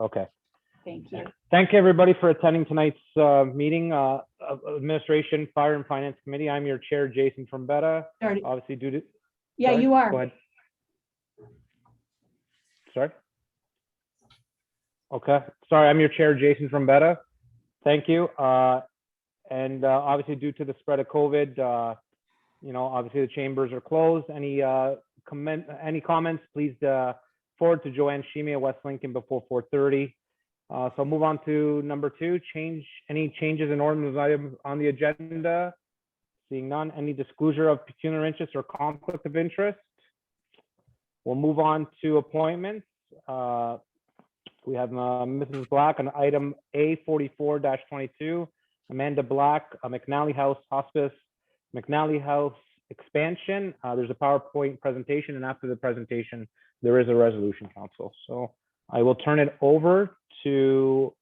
Okay. Thank you. Thank you, everybody, for attending tonight's meeting of Administration, Fire, and Finance Committee. I'm your chair, Jason Trombetta. Sorry. Obviously, due to... Yeah, Sorry? you are. Go ahead. Sorry? Okay. Sorry, I'm your chair, Jason Trombetta. Thank you. And obviously, due to the spread of COVID, obviously the chambers are closed. Any comments, please forward to Joanne Sheemy at West Lincoln before 4:30. So move on to number 2, any changes in ordinance items on the agenda? Seeing none. Any disclosure of pecuniary interest or conflict of interest? We'll move on to appointments. We have Mrs. Black on item A44-22, Amanda Black, McNally House Hospice, McNally House expansion. There's a PowerPoint presentation, and after the presentation, there is a resolution, council. So I will turn it over to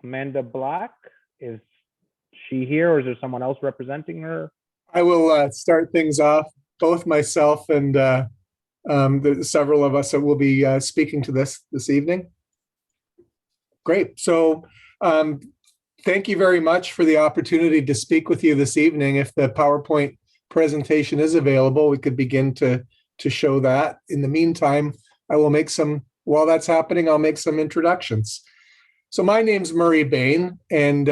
Amanda Black. Is she here, or is there someone else representing her? I will start things off. Both myself and several of us that will be speaking to this evening. Great. So thank you very much for the opportunity to speak with you this evening. If the PowerPoint presentation is available, we could begin to show that. In the meantime, I will make while that's happening, I'll make some introductions. So my name's Murray Bain, and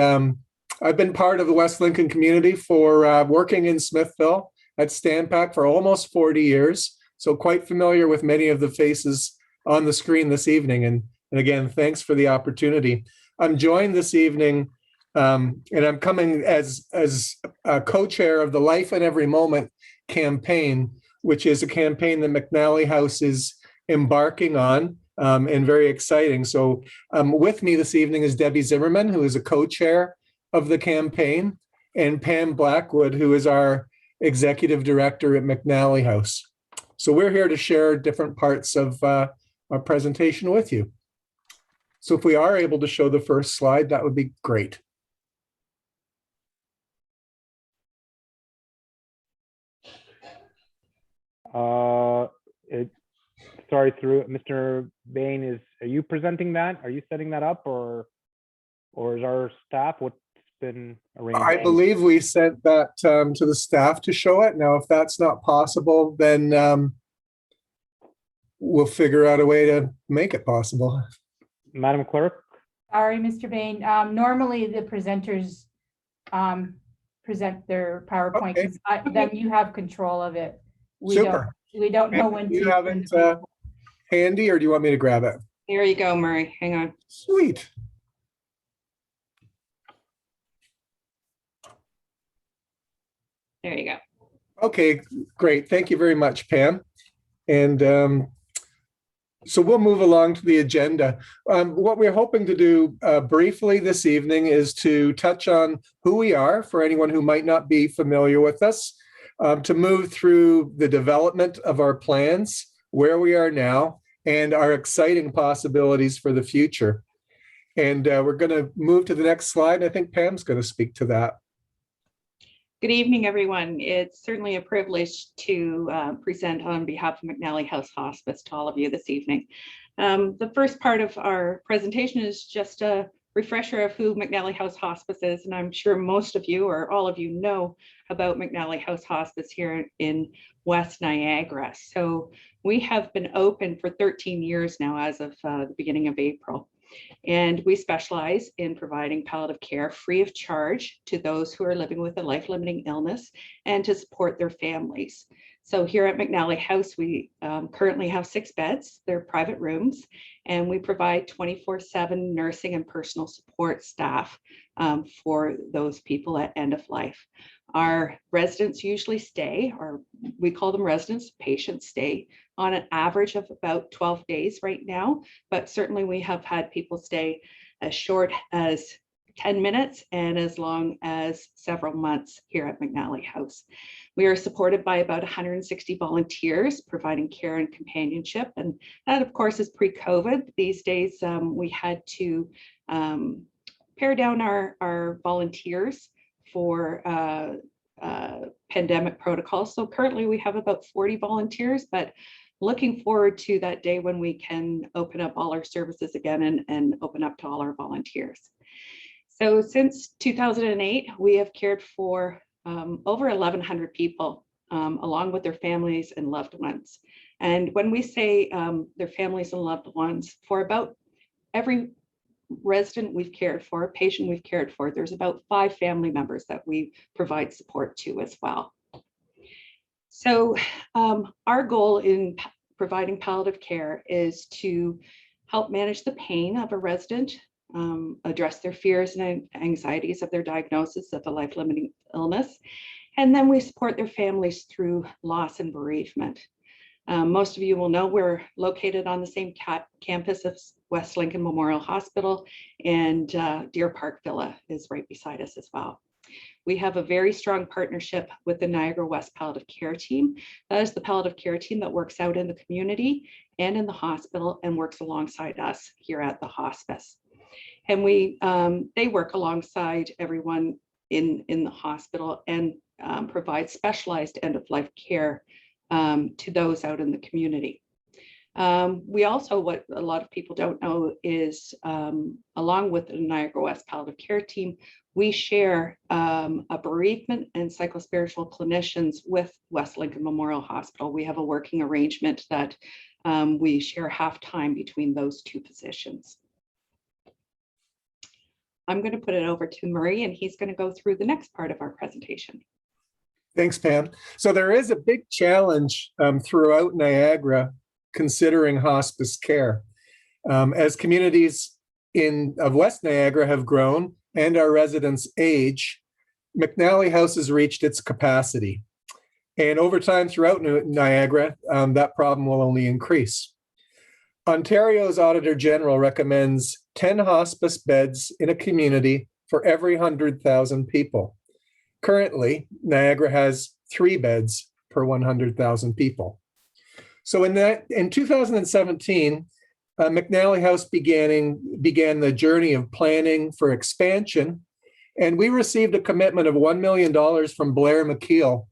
I've been part of the West Lincoln community for working in Smithville at Standpack for almost 40 years. So quite familiar with many of the faces on the screen this evening. And again, thanks for the opportunity. I'm joined this evening, and I'm coming as a co-chair of the Life in Every Moment campaign, which is a campaign that McNally House is embarking on, and very exciting. So with me this evening is Debbie Zimmerman, who is a co-chair of the campaign, and Pam Blackwood, who is our executive director at McNally House. So we're here to share different parts of our presentation with you. So if we are able to show the first slide, that would be great. Sorry, through Mr. Bain, are you presenting that? Are you setting that up, or is our staff? What's been arranged? I believe we sent that to the staff to show it. Now, if that's not possible, then we'll figure out a way to make it possible. Madam Clerk? Sorry, Mr. Bain. Normally the presenters present their PowerPoint. Okay. Then you have control of it. Super. We don't know when you to. have it handy, or do you want me to grab it? Here you go, Murray. Hang on. Sweet. There you go. Okay, great. Thank you very much, Pam. And so we'll move along to the agenda. What we're hoping to do briefly this evening is to touch on who we are for anyone who might not be familiar with us, to move through the development of our plans, where we are now, and our exciting possibilities for the future. And we're going to move to the next slide. I think Pam's going to speak to that. Good evening, everyone. It's certainly a privilege to present on behalf of McNally House Hospice to all of you this evening. The first part of our presentation is just a refresher of who McNally House Hospice is, and I'm sure most of you or all of you know about McNally House Hospice here in West Niagara. So we have been open for 13 years now as of the beginning of April. And we specialize in providing palliative care free of charge to those who are living with a life-limiting illness and to support their families. So here at McNally House, we currently have 6 beds. They're private rooms, and we provide 24/7 nursing and personal support staff for those people at end of life. Our residents usually stay, or we call them residents, patients stay on an average of about 12 days right now, but certainly we have had people stay as short as 10 minutes and as long as several months here at McNally House. We are supported by about 160 volunteers providing care and companionship, and that of course is pre-COVID. These days we had to pare down our volunteers for pandemic protocols. So currently we have about 40 volunteers, but looking forward to that day when we can open up all our services again and open up to all our volunteers. So since 2008, we have cared for over 1,100 people along with their families and loved ones. And when we say their families and loved ones, for about every resident we've cared for, patient we've cared for, there's about 5 family members that we provide support to as well. So our goal in providing palliative care is to help manage the pain of a resident, address their fears and anxieties of their diagnosis of a life-limiting illness, and then we support their families through loss and bereavement. Most of you will know we're located on the same campus as West Lincoln Memorial Hospital, and Deer Park Villa is right beside us as well. We have a very strong partnership with the Niagara West Palliative Care Team. That is the palliative care team that works out in the community and in the hospital and works alongside us here at the hospice. And they work alongside everyone in the hospital and provide specialized end-of-life care to those out in the community. We also, what a lot of people don't know is, along with the Niagara West Palliative Care Team, we share a bereavement and psychospiritual clinicians with West Lincoln Memorial Hospital. We have a working arrangement that we share half time between those 2 positions. I'm going to put it over to Murray, and he's going to go through the next part of our presentation. Thanks, Pam. So there is a big challenge throughout Niagara considering hospice care. As communities of West Niagara have grown and our residents age, McNally House has reached its capacity. And over time throughout Niagara, that problem will only increase. Ontario's Auditor General recommends 10 hospice beds in a community for every 100,000 people. Currently, Niagara has 3 beds per 100,000 people. So in 2017, McNally House began the journey of planning for expansion, and we received a commitment of $1 million from Blair McKeel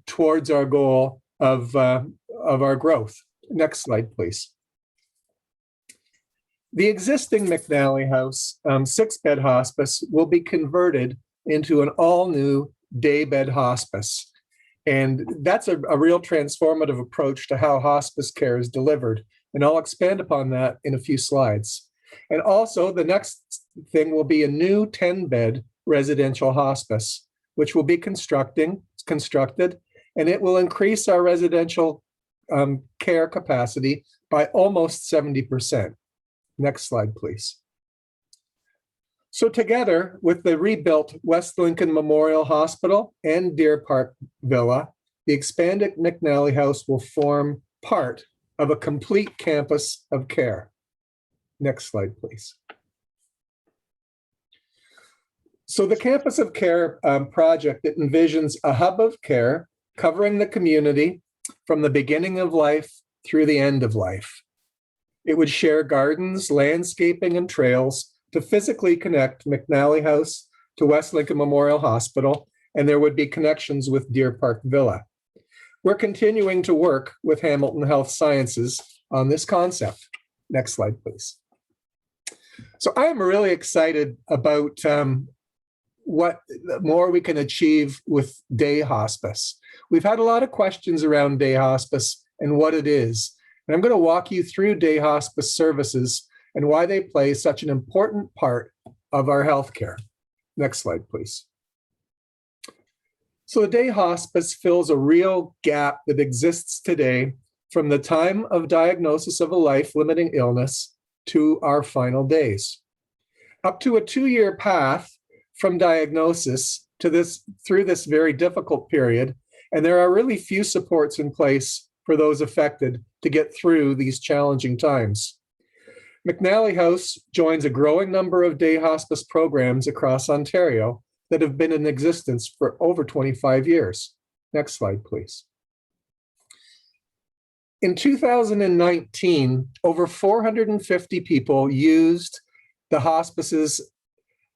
towards our goal of our growth. Next slide, please. The existing McNally House 6-bed hospice will be converted into an all-new day-bed hospice. And that's a real transformative approach to how hospice care is delivered. And I'll expand upon that in a few slides. And also, the next thing will be a new 10-bed residential hospice, which will be constructed, and it will increase our residential care capacity by almost 70%. Next slide, please. So together with the rebuilt West Lincoln Memorial Hospital and Deer Park Villa, the expanded McNally House will form part of a complete campus of care. Next slide, please. So the Campus of Care project, it envisions a hub of care covering the community from the beginning of life through the end of life. It would share gardens, landscaping, and trails to physically connect McNally House to West Lincoln Memorial Hospital, and there would be connections with Deer Park Villa. We're continuing to work with Hamilton Health Sciences on this concept. Next slide, please. So I'm really excited about what more we can achieve with day hospice. We've had a lot of questions around day hospice and what it is. And I'm going to walk you through day hospice services and why they play such an important part of our healthcare. Next slide, please. So the day hospice fills a real gap that exists today from the time of diagnosis of a life-limiting illness to our final days. Up to a 2-year path from diagnosis to through this very difficult period, and there are really few supports in place for those affected to get through these challenging times. McNally House joins a growing number of day hospice programs across Ontario that have been in existence for over 25 years. Next slide, please. In 2019, over 450 people used the hospice's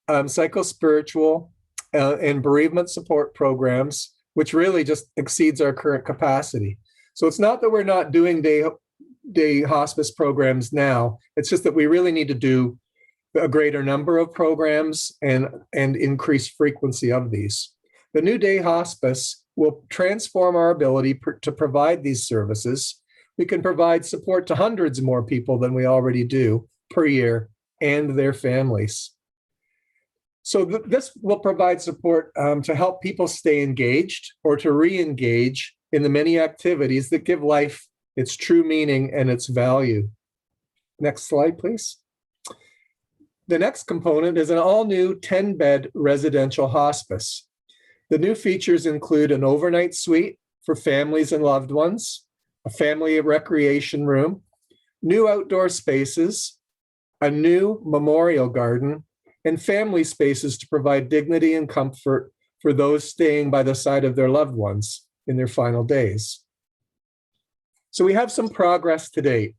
psychospiritual and bereavement support programs, which really just exceeds our current capacity. So it's not that we're not doing day hospice programs now. It's just that we really need to do a greater number of programs and increase frequency of these. The new day hospice will transform our ability to provide these services. We can provide support to hundreds more people than we already do per year and their families. So this will provide support to help people stay engaged or to re-engage in the many activities that give life its true meaning and its value. Next slide, please. The next component is an all-new 10-bed residential hospice. The new features include an overnight suite for families and loved ones, a family recreation room, new outdoor spaces, a new memorial garden, and family spaces to provide dignity and comfort for those staying by the side of their loved ones in their final days. So we have some progress to date.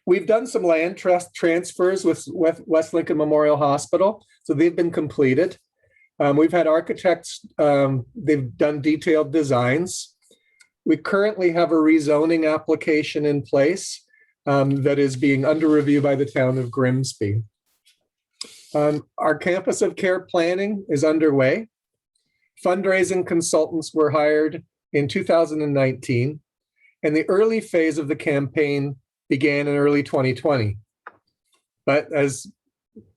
We've done some land trust transfers with West Lincoln Memorial Hospital, so they've been completed. We've had architects, they've done detailed designs. We currently have a rezoning application in place that is being under review by the town of Grimsby. Our campus of care planning is underway. Fundraising consultants were hired in 2019, and the early phase of the campaign began in early 2020. But as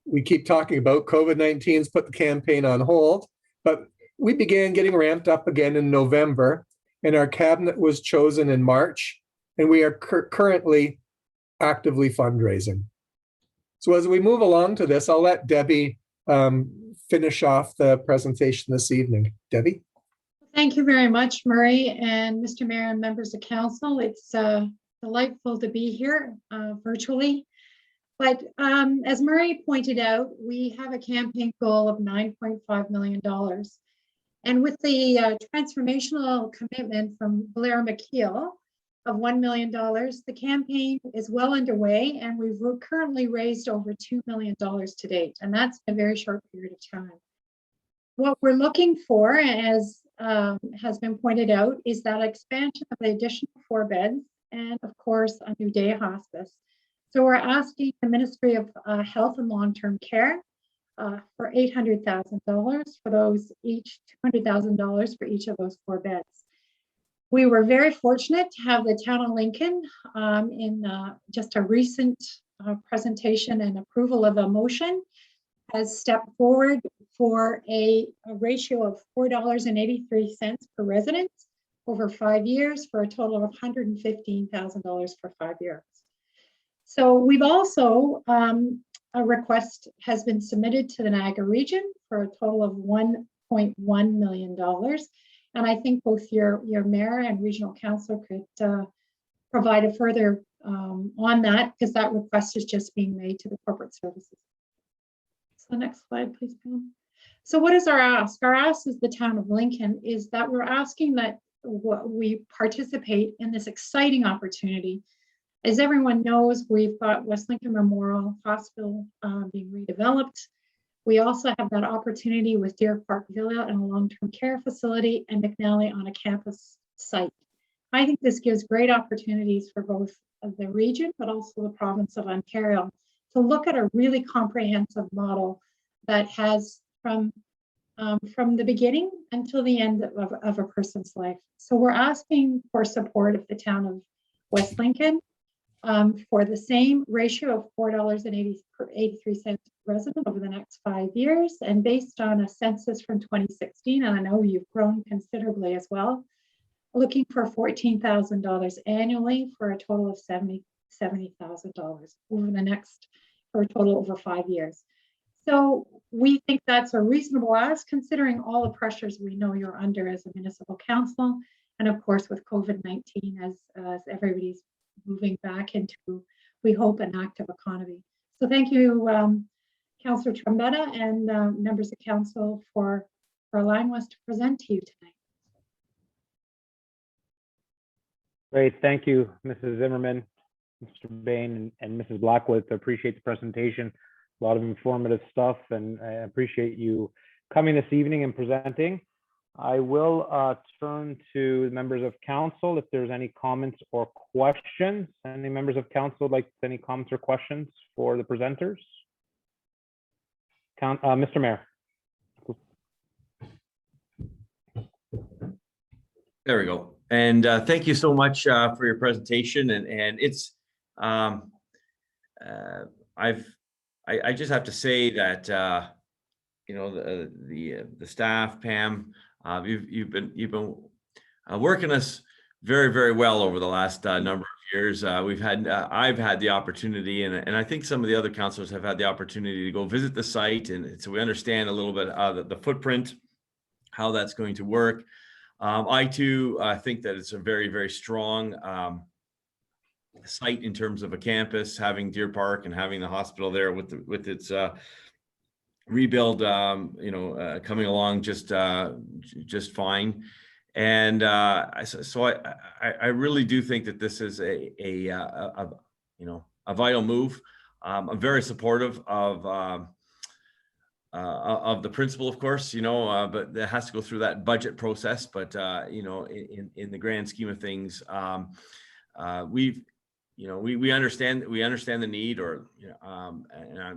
we keep talking about, COVID-19's put the campaign on hold, but we began getting ramped up again in November, and our cabinet was chosen in March, and we are currently actively fundraising. So as we move along to this, I'll let Debbie finish off the presentation this evening. Debbie? Thank you very much, Murray and Mr. Mayor and members of council. It's delightful to be here virtually. But as Murray pointed out, we have a campaign goal of $9.5 million. And with the transformational commitment from Blair McKeel of $1 million, the campaign is well underway, and we've currently raised over $2 million to date. And that's a very short period of time. What we're looking for, as has been pointed out, is that expansion of the additional 4 beds and, of course, a new day hospice. So we're asking the Ministry of Health and Long-Term Care for $800,000 for those, each $200,000 for each of those 4 beds. We were very fortunate to have the town of Lincoln in just a recent presentation and approval of a motion has stepped forward for a ratio of $4.83 per resident over 5 years for a total of $115,000 for 5 years. So we've also, a request has been submitted to the Niagara region for a total of $1.1 million. And I think both your mayor and regional council could provide a further on that, because that request is just being made to the corporate services. So the next slide, please, Pam. So what is our ask? Our ask is the town of Lincoln is that we're asking that we participate in this exciting opportunity. As everyone knows, we've got West Lincoln Memorial Hospital being redeveloped. We also have that opportunity with Deer Park Villa and a long-term care facility, and McNally on a campus site. I think this gives great opportunities for both the region, but also the province of Ontario, to look at a really comprehensive model that has from the beginning until the end of a person's life. So we're asking for support of the town of West Lincoln for the same ratio of $4.83 per resident over the next 5 years, and based on a census from 2016, and I know you've grown considerably as well, looking for $14,000 annually for a total of $70,000 over the next, for a total over 5 years. So we think that's a reasonable ask, considering all the pressures we know you're under as a municipal council, and of course with COVID-19 as everybody's moving back into, we hope, an active economy. So thank you, Councillor Trombetta and members of council for allowing us to present to you tonight. Great, thank you, Mrs. Zimmerman, Mr. Bain, and Mrs. Blackwood. I appreciate the presentation. A lot of informative stuff, and I appreciate you coming this evening and presenting. I will turn to members of council if there's any comments or questions. Any members of council like any comments or questions for the presenters? Mr. Mayor. There we go. And thank you so much for your presentation. And it's I just have to say that you know, the staff, Pam, you've been working us very, very well over the last number of years. I've had the opportunity, and I think some of the other councillors have had the opportunity to go visit the site, and so we understand a little bit the footprint, how that's going to work. I too think that it's a very, very strong site in terms of a campus, having Deer Park and having the hospital there with its rebuild, you know, coming along just fine. And so I really do think that this is a you know, a vital move. I'm very supportive of the principle, of course, you know, but it has to go through that budget process. But you know, in the grand scheme of things, we understand the need, or you know, and I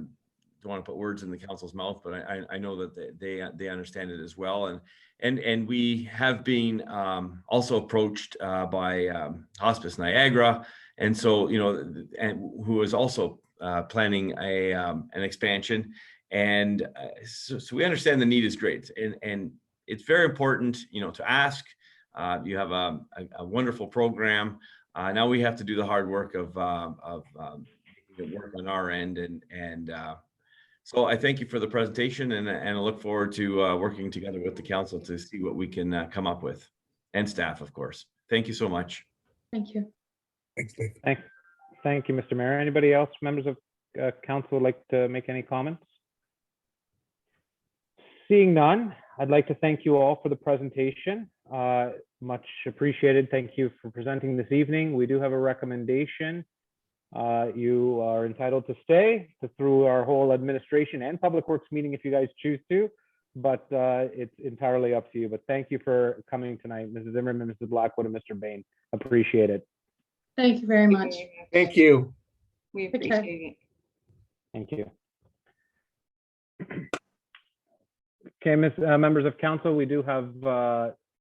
don't want to put words in the council's mouth, but I know that they understand it as well, and we have been also approached by Hospice Niagara, and so you know, and who is also planning an expansion. And so we understand the need is great, and it's very important, you know, to ask. You have a wonderful program. Now we have to do the hard work of making it work on our end, and so I thank you for the presentation, and I look forward to working together with the council to see what we can come up with, and staff, of course. Thank you so much. Thank you. Thanks, Dave. Thank you, Mr. Mayor. Anybody else, members of council, would like to make any comments? Seeing none, I'd like to thank you all for the presentation. Much appreciated. Thank you for presenting this evening. We do have a recommendation. You are entitled to stay through our whole administration and public works meeting if you guys choose to, but it's entirely up to you. But thank you for coming tonight, Mrs. Zimmerman, Mrs. Blackwood, and Mr. Bain. Appreciate it. Thank you very much. Thank you. We Okay. appreciate it. Thank you. Okay, members of council, we do have,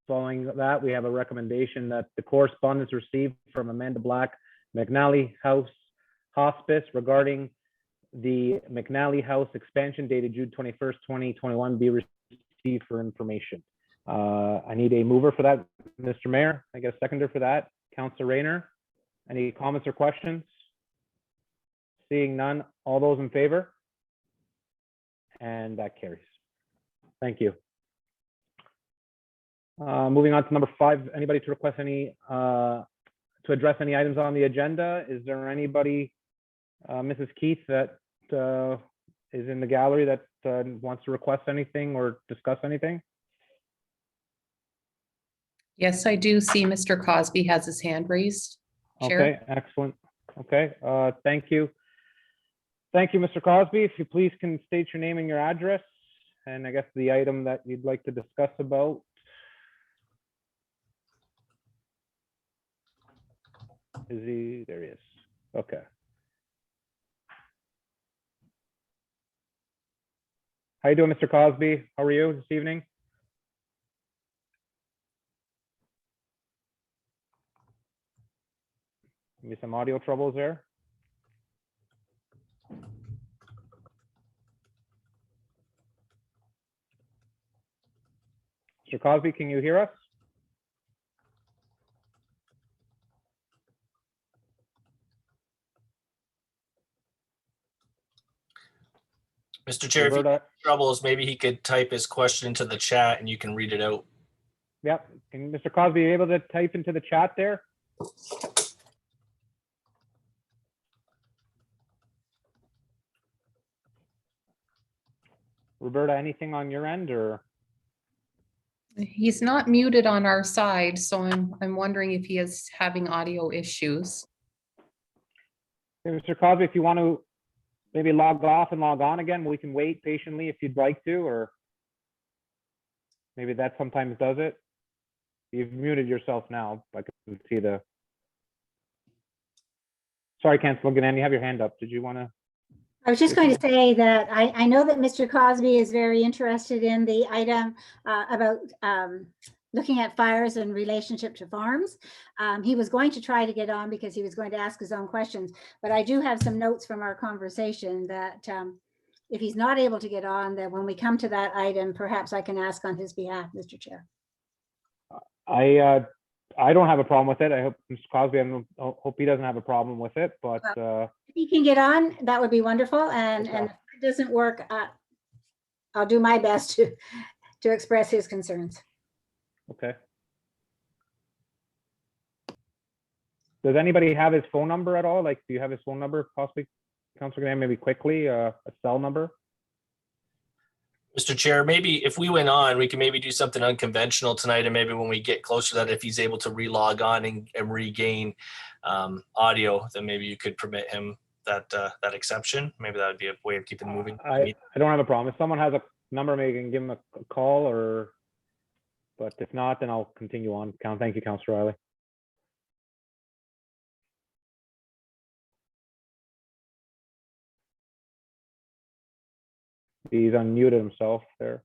following that, we have a recommendation that the correspondence received from Amanda Black, McNally House Hospice regarding the McNally House expansion dated June 21st, 2021 be received for information. I need a mover for that, Mr. Mayor. I get a seconder for that, Councilor Rayner. Any comments or questions? Seeing none, all those in favor? And that carries. Thank you. Moving on to number 5, anybody to request any, to address any items on the agenda? Is there anybody, Mrs. Keith, that is in the gallery that wants to request anything or discuss anything? Yes, I do see Mr. Cosby has his hand raised. Chair. Okay, excellent. Okay, thank you. Thank you, Mr. Cosby. If you please can state your name and your address, and I guess the item that you'd like to discuss about. Is he? There he is. Okay. How you doing, Mr. Cosby? How are you this evening? Maybe some audio troubles there. Mr. Cosby, can you hear us? Mr. Chair, if he Roberta, troubles, maybe he could type his question into the chat and you can read it out. yep. Can Mr. Cosby be able to type into the chat there? Roberta, anything on your end, or? He's not muted on our side, so I'm wondering if he is having audio issues. Okay, Mr. Cosby, if you want to maybe log off and log on again, we can wait patiently if you'd like to, or. Maybe that sometimes does it. You've muted yourself now. I can see the. Sorry, Councillor Gannon, you have your hand up. Did you want to? I was just going to say that I know that Mr. Cosby is very interested in the item about looking at fires in relationship to farms. He was going to try to get on because he was going to ask his own questions, but I do have some notes from our conversation that if he's not able to get on, then when we come to that item, perhaps I can ask on his behalf, Mr. Chair. I don't have a problem with it. I hope Mr. Cosby, I hope he doesn't have a problem with it, but If he can get on, that would be wonderful. And if it doesn't work, I'll do my best to express his concerns. okay. Does anybody have his phone number at all? Like, do you have his phone number possibly, Councillor Gannon, maybe quickly, a cell number? Mr. Chair, maybe if we went on, we can maybe do something unconventional tonight, and maybe when we get closer to that, if he's able to relog on and regain audio, then maybe you could permit him that exception. Maybe that would be a way of keeping moving. I don't have a problem. If someone has a number, maybe you can give him a call, or, but if not, then I'll continue on. Thank you, Councillor Riley. He's unmuted himself there.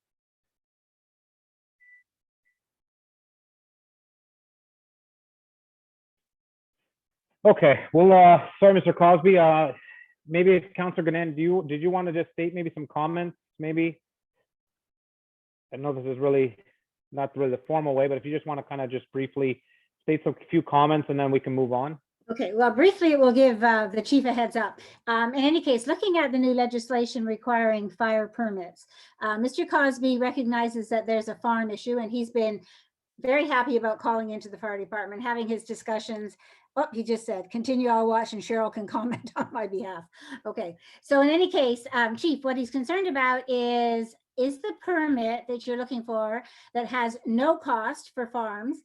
Okay, well, sorry, Mr. Cosby. Maybe Councillor Gannon, did you want to just state maybe some comments, maybe? I know this is really not really the formal way, but if you just want to kind of just briefly state a few comments and then we can move on. Okay, well, briefly, we'll give the chief a heads up. In any case, looking at the new legislation requiring fire permits, Mr. Cosby recognizes that there's a farm issue, and he's been very happy about calling into the fire department, having his discussions. Oh, he just said, continue, I'll watch, and Cheryl can comment on my behalf. Okay, so in any case, Chief, what he's concerned about is the permit that you're looking for that has no cost for farms,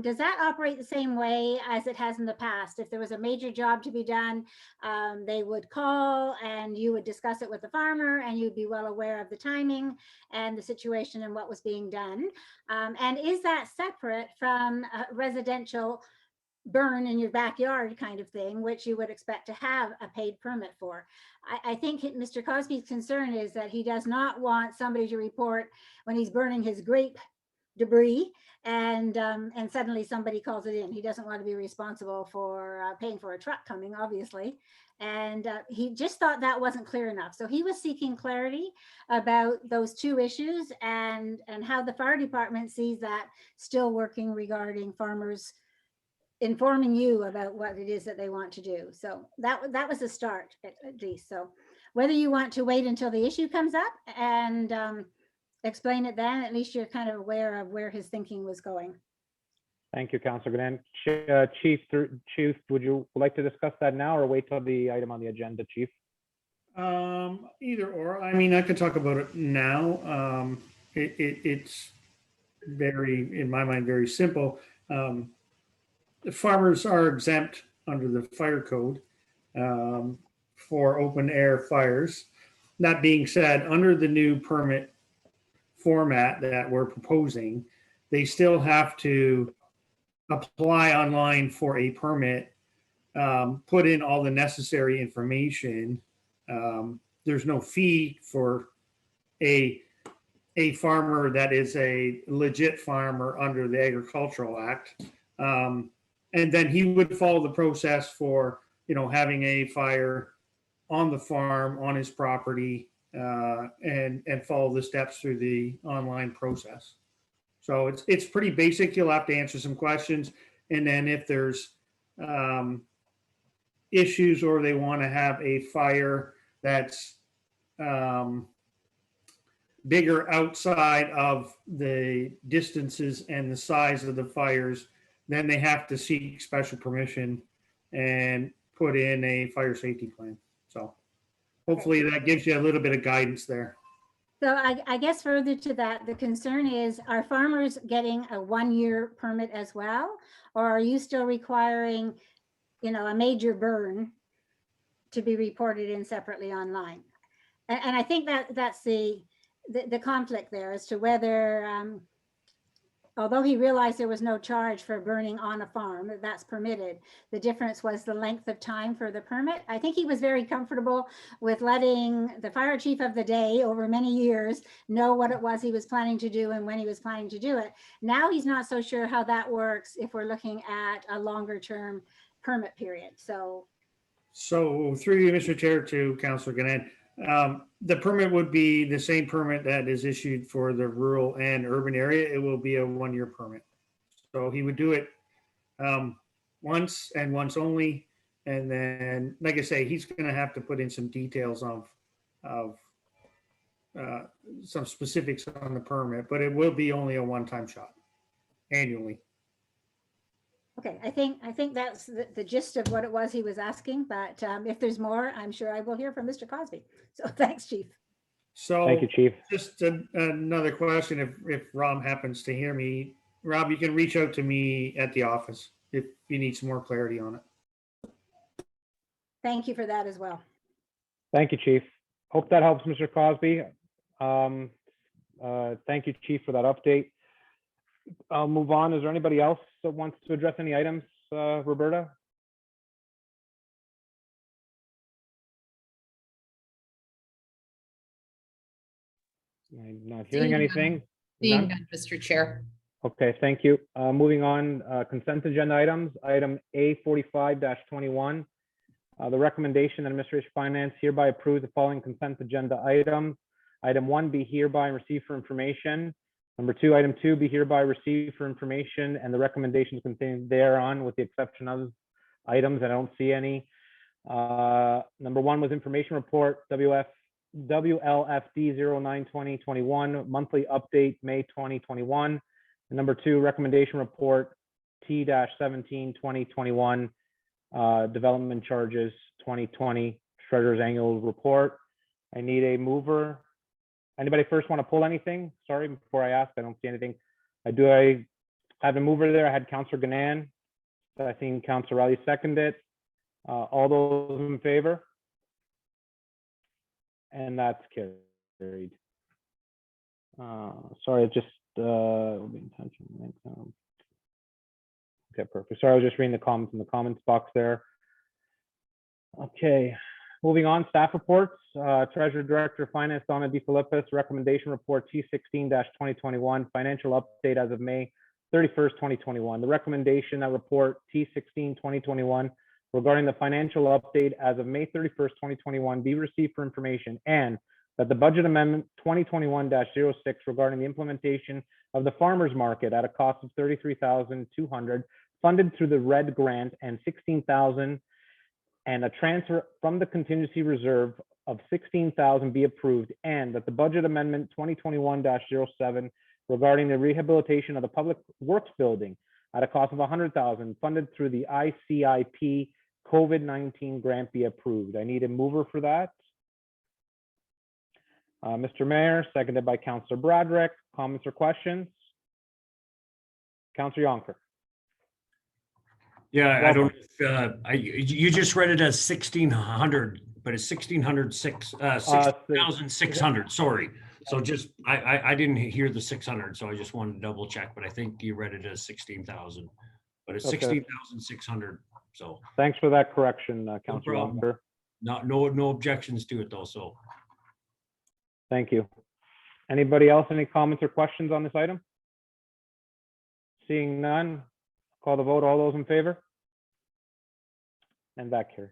does that operate the same way as it has in the past? If there was a major job to be done, they would call and you would discuss it with the farmer, and you'd be well aware of the timing and the situation and what was being done. And is that separate from a residential burn in your backyard kind of thing, which you would expect to have a paid permit for? I think Mr. Cosby's concern is that he does not want somebody to report when he's burning his grape debris and suddenly somebody calls it in. He doesn't want to be responsible for paying for a truck coming, obviously. And he just thought that wasn't clear enough. So he was seeking clarity about those two issues and how the fire department sees that still working regarding farmers informing you about what it is that they want to do. So that was a start, at least. So whether you want to wait until the issue comes up and explain it then, at least you're kind of aware of where his thinking was going. Thank you, Councillor Gannon. Chief, would you like to discuss that now or wait till the item on the agenda, Chief? Either or. I mean, I could talk about it now. It's very, in my mind, very simple. The farmers are exempt under the fire code for open air fires. That being said, under the new permit format that we're proposing, they still have to apply online for a permit, put in all the necessary information. There's no fee for a farmer that is a legit farmer under the Agricultural Act. And then he would follow the process for, having a fire on the farm, on his property, and follow the steps through the online process. So it's pretty basic. You'll have to answer some questions. And then if there's issues or they want to have a fire that's bigger outside of the distances and the size of the fires, then they have to seek special permission and put in a fire safety plan. So hopefully that gives you a little bit of guidance there. So I guess further to that, the concern is, are farmers getting a 1-year permit as well? Or are you still requiring, a major burn to be reported in separately online? And I think that's the conflict there as to whether although he realized there was no charge for burning on a farm, that's permitted. The difference was the length of time for the permit. I think he was very comfortable with letting the fire chief of the day over many years know what it was he was planning to do and when he was planning to do it. Now he's not so sure how that works if we're looking at a longer term permit period. So through you, Mr. Chair, to Councillor Gannon, the permit would be the same permit that is issued for the rural and urban area. It will be a 1-year permit. So he would do it once and once only. And then, like I say, he's going to have to put in some details of some specifics on the permit, but it will be only a one-time shot annually. okay, I think that's the gist of what it was he was asking, but if there's more, I'm sure I will hear from Mr. Cosby. So thanks, Chief. So Thank you, Chief. just another question, if Rob happens to hear me. Rob, you can reach out to me at the office if you need some more clarity on it. Thank you for that as well. Thank you, Chief. Hope that helps, Mr. Cosby. Thank you, Chief, for that update. I'll move on. Is there anybody else that wants to address any items, Roberta? I'm not hearing Seeing none. anything. Seeing None? none, Mr. Chair. Okay, thank you. Moving on, consent agenda items, item A45-21. The recommendation that Administration Finance hereby approves the following consent agenda items. Item 1, be hereby and receive for information. Number 2, item 2, be hereby received for information and the recommendations contained thereon with the exception of items. I don't see any. Number 1 was information report, WLFD 09/2021, monthly update, May 2021. And number 2, recommendation report, T-17/2021, development charges 2020, Treasurer's annual report. I need a mover. Anybody first want to pull anything? Sorry, before I ask, I don't see anything. I have a mover there. I had Councillor Gannon. I seen Councillor Riley second it. All those in favor? And that's carried. Sorry, it just will be intentional. Okay, perfect. Sorry, I was just reading the comments in the comments box there. Okay, moving on, staff reports. Treasurer Director Finance Donna DeFilippis, recommendation report T16-2021, financial update as of May 31st, 2021. The recommendation that report T16-2021 regarding the financial update as of May 31st, 2021 be received for information, and that the budget amendment 2021-06 regarding the implementation of the farmers market at a cost of $33,200 funded through the RED grant and $16,000 and a transfer from the contingency reserve of $16,000 be approved, and that the budget amendment 2021-07 regarding the rehabilitation of the public works building at a cost of $100,000 funded through the ICIP COVID-19 grant be approved. I need a mover for that. Mr. Mayor, seconded by Councillor Bradrick. Comments or questions? Councillor Yonker. Yeah, I don't, you just read it as 1,600, but it's 16,600, sorry. So just, I didn't hear the 600, so I just wanted to double check, but I think you read it as 16,000, but it's Okay. 16,600, so. Thanks for that correction, Councillor problem. Yonker. No objections to it though, so. Thank you. Anybody else, any comments or questions on this item? Seeing none, call the vote. All those in favor? And that carries.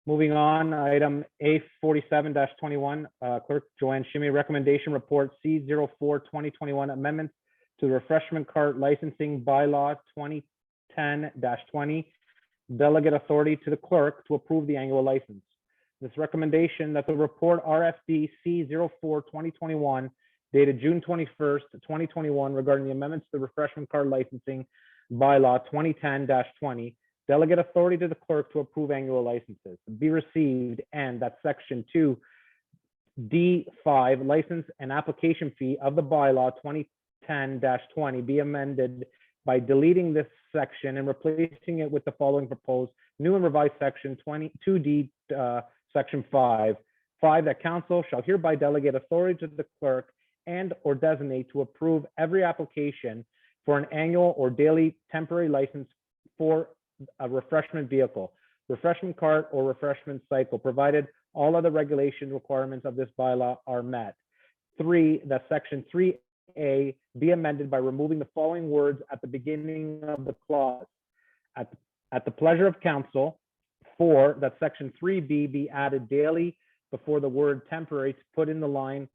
Moving on, item A47-21, Clerk Joanne Shimmy, recommendation report C04-2021, amendments to the refreshment cart licensing bylaw 2010-20, delegate authority to the clerk to approve the annual license. This recommendation that the report RFD C04-2021 dated June 21st, 2021 regarding the amendments to the refreshment cart licensing bylaw 2010-20, delegate authority to the clerk to approve annual licenses be received, and that section 2D5 license and application fee of the bylaw 2010-20 be amended by deleting this section and replacing it with the following proposed new and revised section 2D section 5, that council shall hereby delegate authority to the clerk and or designate to approve every application for an annual or daily temporary license for a refreshment vehicle, refreshment cart, or refreshment cycle, provided all other regulation requirements of this bylaw are met. 3, that section 3A be amended by removing the following words at the beginning of the clause. At the pleasure of council. 4, that section 3B be added daily before the word temporary to put in the line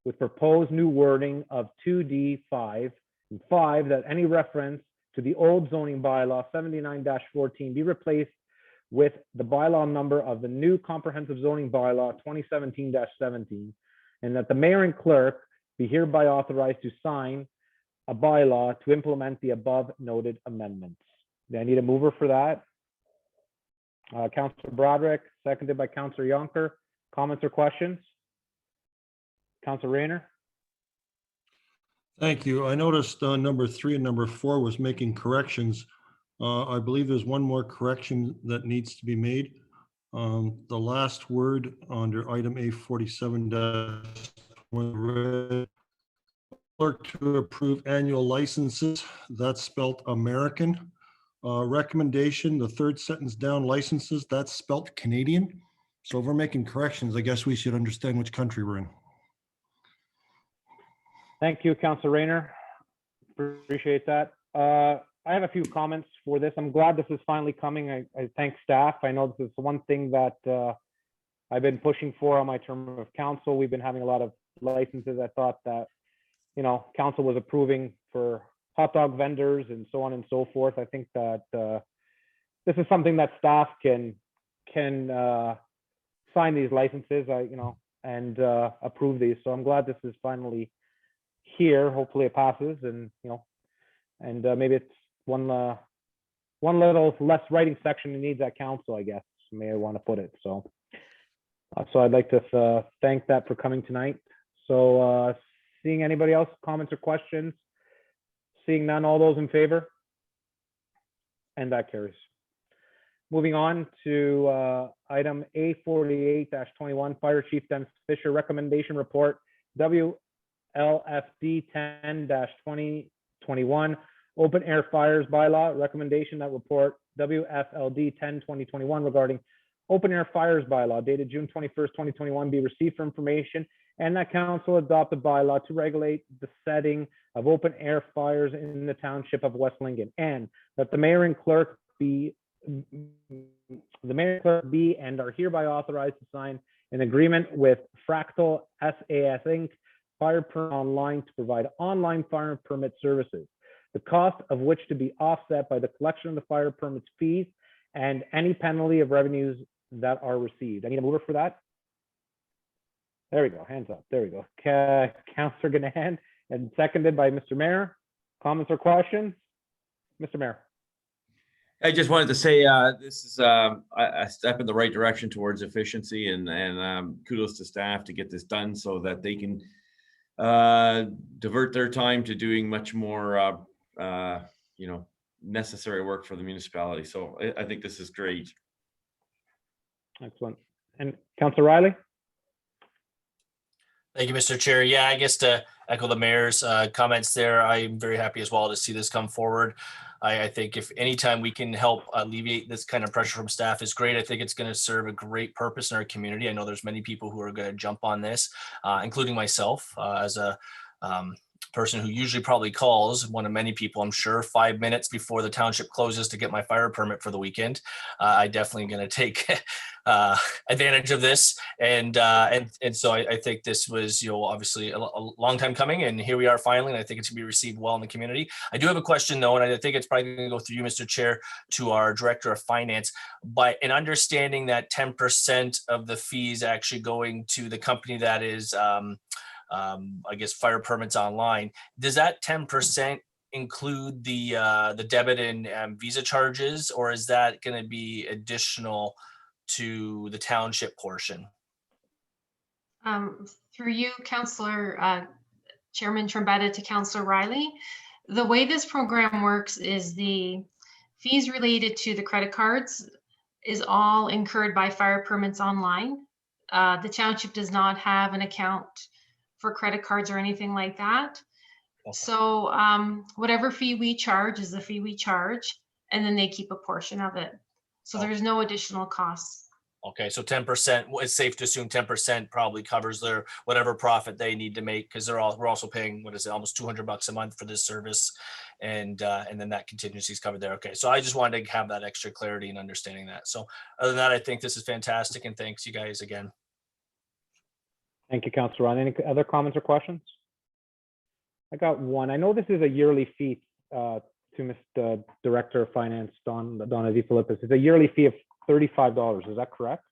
with proposed new wording of 2D5. And 5, that any reference to the old zoning bylaw 79-14 be replaced with the bylaw number of the new comprehensive zoning bylaw 2017-17, and that the mayor and clerk be hereby authorized to sign a bylaw to implement the above noted amendments. Do I need a mover for that? Councillor Broderick, seconded by Councillor Yonker. Comments or questions? Councillor Rayner? Thank you. I noticed number 3 and number 4 was making corrections. I believe there's one more correction that needs to be made. The last word under item A47, clerk to approve annual licenses, that's spelt American. Recommendation, the third sentence down, licenses, that's spelt Canadian. So if we're making corrections, I guess we should understand which country we're in. Thank you, Councillor Rayner. Appreciate that. I have a few comments for this. I'm glad this is finally coming. I thank staff. I know this is one thing that I've been pushing for on my term of council. We've been having a lot of licenses. I thought that, you know, council was approving for hot dog vendors and so on and so forth. I think that this is something that staff can sign these licenses, you know, and approve these. So I'm glad this is finally here. Hopefully it passes, and you know, and maybe it's one little less writing section it needs at council, I guess. May I want to put it. So I'd like to thank that for coming tonight. So seeing anybody else comments or questions? Seeing none, all those in favor? And that carries. Moving on to item A48-21, Fire Chief Dennis Fisher Recommendation Report, WLFD 10-2021, Open Air Fires Bylaw, recommendation that report WFLD 10-2021 regarding Open Air Fires Bylaw dated June 21st, 2021 be received for information, and that council adopt a bylaw to regulate the setting of open air fires in the township of West Lincoln, and that the mayor and clerk be and are hereby authorized to sign an agreement with Fractal SAS Inc. Fire Permit Online to provide online fire permit services, the cost of which to be offset by the collection of the fire permits fees and any penalty of revenues that are received. I need a mover for that. There we go, hands up, there we go. Councillor Ganahan, and seconded by Mr. Mayor. Comments or questions? Mr. Mayor. I just wanted to say this is a step in the right direction towards efficiency, and kudos to staff to get this done so that they can divert their time to doing much more you know, necessary work for the municipality. So I think this is great. Excellent. And Councillor Riley? Thank you, Mr. Chair. Yeah, I guess to echo the mayor's comments there, I'm very happy as well to see this come forward. I think if anytime we can help alleviate this kind of pressure from staff is great. I think it's going to serve a great purpose in our community. I know there's many people who are going to jump on this, including myself as a person who usually probably calls, one of many people, I'm sure, 5 minutes before the township closes to get my fire permit for the weekend. I definitely going to take advantage of this, and so I think this was, you know, obviously a long time coming, and here we are finally, and I think it's gonna be received well in the community. I do have a question though, and I think it's probably going to go through you, Mr. Chair, to our Director of Finance. But in understanding that 10% of the fees actually going to the company that is I guess fire permits online, does that 10% include the debit and Visa charges, or is that going to be additional to the township portion? Through you, Councillor Chairman Trombetta, to Councillor Riley, the way this program works is the fees related to the credit cards is all incurred by fire permits online. The township does not have an account for credit cards or anything like that. Okay. So whatever fee we charge is the fee we charge, and then they keep a portion of it. So Okay. there's no additional costs. Okay, so 10%, it's safe to assume 10% probably covers their whatever profit they need to make, because we're also paying, what is it, almost $200 a month for this service, and then that contingency is covered there. Okay, so I just wanted to have that extra clarity and understanding that. So other than that, I think this is fantastic, and thanks you guys again. Thank you, Councilor Ron. Any other comments or questions? I got one. I know this is a yearly fee to Mr. Director of Finance, Donna V. Philippus. It's a yearly fee of $35. Is that correct?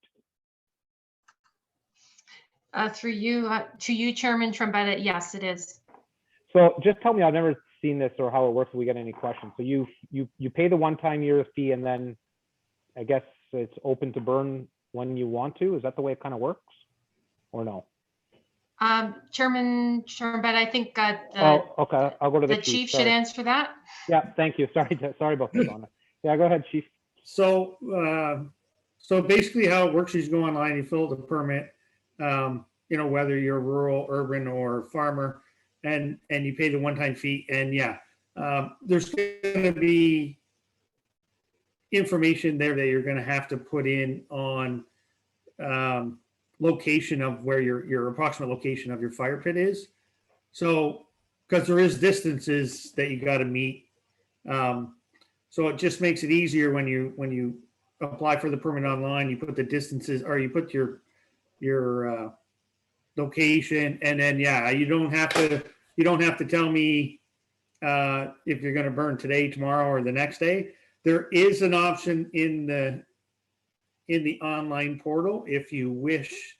Through you, to you, Chairman Trombetta, yes, it is. So just tell me, I've never seen this or how it works if we get any questions. So you pay the one-time year fee, and then I guess it's open to burn when you want to. Is that the way it kind of works, or no? Chairman Trombetta, I think Oh, okay. I'll go to the the chief Sorry. should answer that. Yeah, thank you. Sorry about that, Donna. Yeah, go ahead, Chief. So, so basically how it works is you go online, you fill out the permit, whether you're rural, urban, or farmer, and you pay the one-time fee. And yeah, there's going to be information there that you're going to have to put in on location of where your approximate location of your fire pit is. So, because there is distances that you got to meet. So it just makes it easier when you apply for the permit online, you put the distances, or you put your location, and then yeah, you don't have to tell me if you're going to burn today, tomorrow, or the next day. There is an option in the online portal, if you wish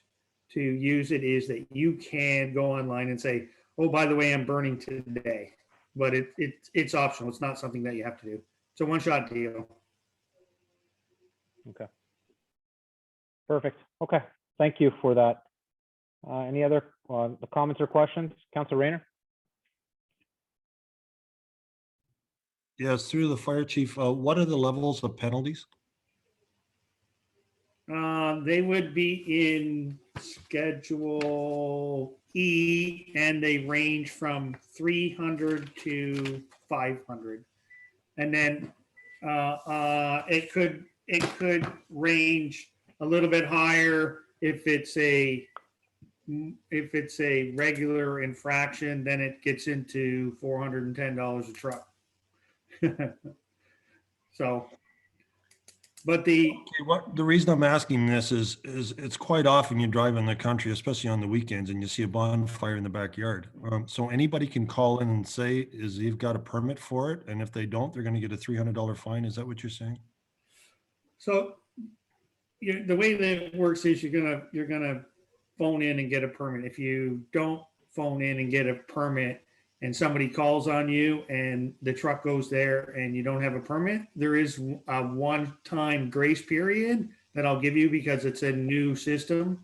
to use it, is that you can go online and say, oh, by the way, I'm burning today, but it's optional. It's not something that you have to do. It's a one-shot deal. Okay. Perfect. Okay. Thank you for that. Any other comments or questions? Councilor Rayner? Yes, through the fire chief, what are the levels of penalties? They would be in Schedule E, and they range from 300 to 500. And then it could range a little bit higher if it's a regular infraction. Then it gets into $410 a truck. So, but the reason I'm asking this is it's quite often you drive in the country, especially on the weekends, and you see a bonfire in the backyard. So anybody can call in and say they've got a permit for it, and if they don't, they're going to get a $300 fine. Is that what you're saying? So the way that it works is you're gonna phone in and get a permit. If you don't phone in and get a permit, and somebody calls on you and the truck goes there and you don't have a permit, there is a one-time grace period that I'll give you, because it's a new system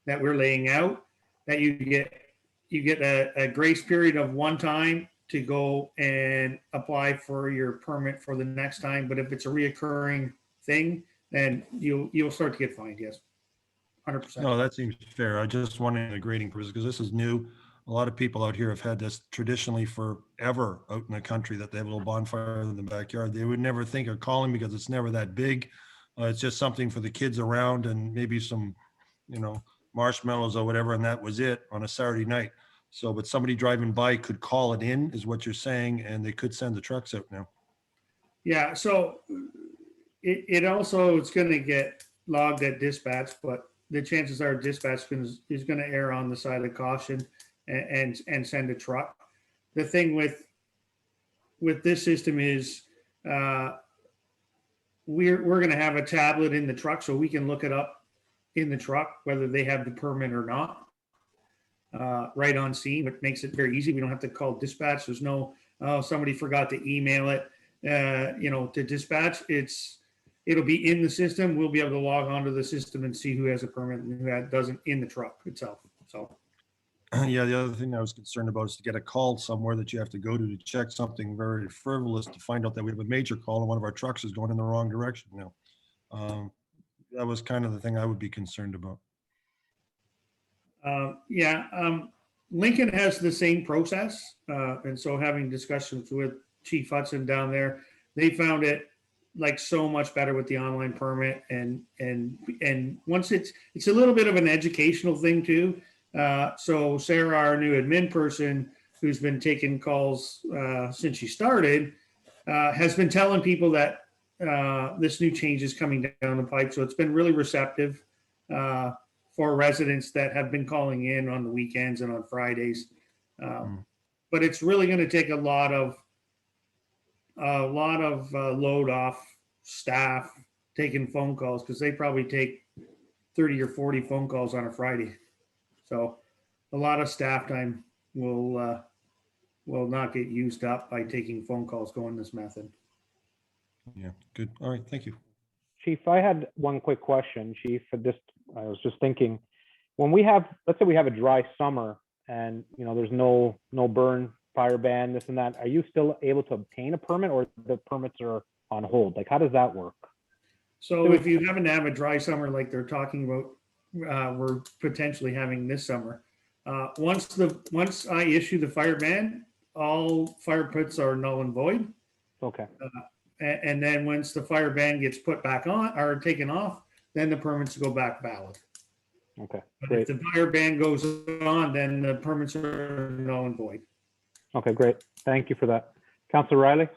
that we're laying out, that you get a grace period of one time to go and apply for your permit for the next time. But if it's a reoccurring thing, then you'll start to get fined. Yes, 100%. No, that seems fair. I just wanted the grading purpose, because this is new. A lot of people out here have had this traditionally forever out in the country, that they have a little bonfire in the backyard. They would never think of calling because it's never that big. It's just something for the kids around, and maybe some, marshmallows or whatever, and that was it on a Saturday night. So, but somebody driving by could call it in, is what you're saying, and they could send the trucks out now. Yeah, so it's going to get logged at dispatch, but the chances are dispatch is going to err on the side of caution and send a truck. The thing with this system is we're going to have a tablet in the truck, so we can look it up in the truck whether they have the permit or not, right on scene, which makes it very easy. We don't have to call dispatch. There's no somebody forgot to email it to dispatch. It'll be in the system. We'll be able to log onto the system and see who has a permit and who doesn't in the truck itself. So yeah, the other thing I was concerned about is to get a call somewhere that you have to go to check something very frivolous, to find out that we have a major call and one of our trucks is going in the wrong direction now. That was kind of the thing I would be concerned about. Lincoln has the same process, and so having discussions with Chief Hudson down there, they found it like so much better with the online permit, and once it's a little bit of an educational thing too. So Sarah, our new admin person, who's been taking calls since she started, has been telling people that this new change is coming down the pipe. So it's been really receptive for residents that have been calling in on the weekends and on Fridays. But it's really going to take a lot of load off staff taking phone calls, because they probably take 30 or 40 phone calls on a Friday. So a lot of staff time will not get used up by taking phone calls going this method. Yeah, good. All right, thank you. Chief, I had one quick question, Chief. I was just thinking, when we have, let's say we have a dry summer and, you know, there's no burn, fire ban, this and that, are you still able to obtain a permit, or the permits are on hold? Like, how does that work? So if you happen to have a dry summer like they're talking about, we're potentially having this summer, once I issue the fire ban, all fire permits are null and void. Okay. And then once the fire ban gets put back on or taken off, then the permits go back valid. Okay, But great. if the fire ban goes on, then the permits are null and void. Okay, great. Thank you for that. Councilor Riley?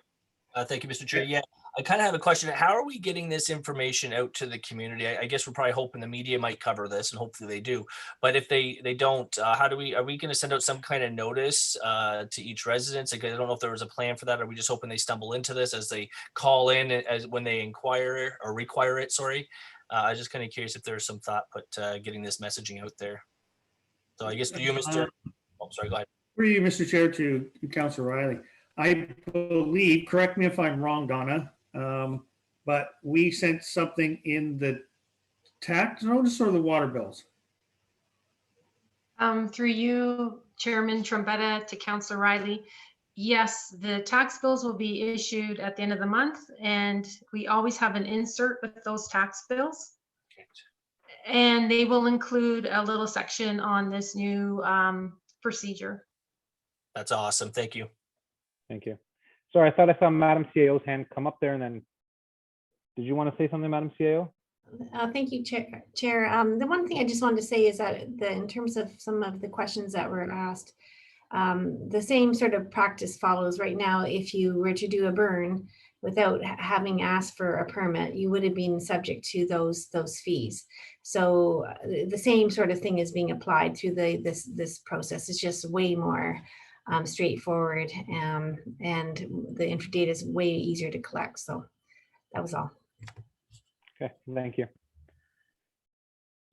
Thank you, Mr. Chair. Yeah, I kind of have a question. How are we getting this information out to the community? I guess we're probably hoping the media might cover this, and hopefully they do. But if they don't, are we going to send out some kind of notice to each resident? Like, I don't know if there was a plan for that. Are we just hoping they stumble into this as they call in, as when they inquire or require it? Sorry. I was just kind of curious if there's some thought put getting this messaging out there. So I guess to you, Mr. Oh, sorry, go ahead. For you, Mr. Chair, to Councilor Riley, I believe, correct me if I'm wrong, Donna, but we sent something in the tax notice or the water bills? Through you, Chairman Trombetta, to Councilor Riley. Yes, the tax bills will be issued at the end of the month, and we always have an insert with those tax bills. And they will include a little section on this new procedure. That's awesome. Thank you. Thank you. Sorry, I thought I saw Madam CAO's hand come up there, and then, did you want to say something, Madam CAO? Thank you, Chair. The one thing I just wanted to say is that in terms of some of the questions that were asked, the same sort of practice follows right now. If you were to do a burn without having asked for a permit, you would have been subject to those fees. So the same sort of thing is being applied through this process. It's just way more straightforward, and the data is way easier to collect. So that was all. Okay, thank you.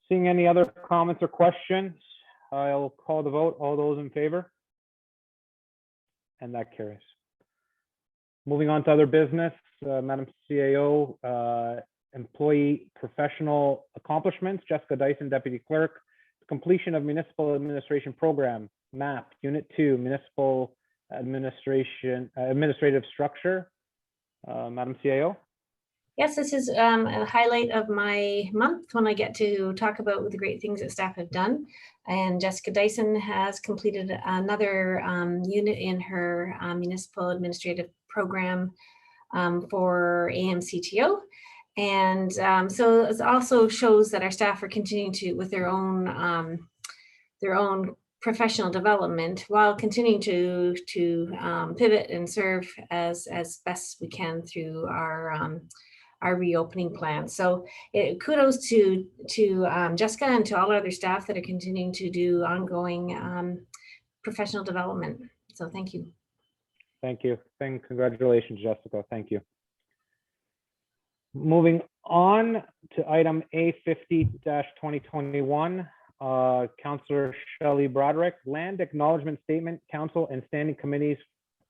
Seeing any other comments or questions, I'll call the vote. All those in favor? And that carries. Moving on to other business, Madam CAO, employee professional accomplishments. Jessica Dyson, Deputy Clerk. Completion of Municipal Administration Program, MAP, Unit 2, Municipal Administrative Structure. Madam CAO. Yes, this is a highlight of my month when I get to talk about the great things that staff have done. And Jessica Dyson has completed another unit in her municipal administrative program for AMCTO. And so it also shows that our staff are continuing to, with their own professional development, while continuing to pivot and serve as best we can through our reopening plan. So kudos to Jessica and to all other staff that are continuing to do ongoing professional development. So thank you. Thank you. And congratulations, Jessica. Thank you. Moving on to item A50-2021, Councillor Shelley Broderick, Land Acknowledgement Statement, Council and Standing Committees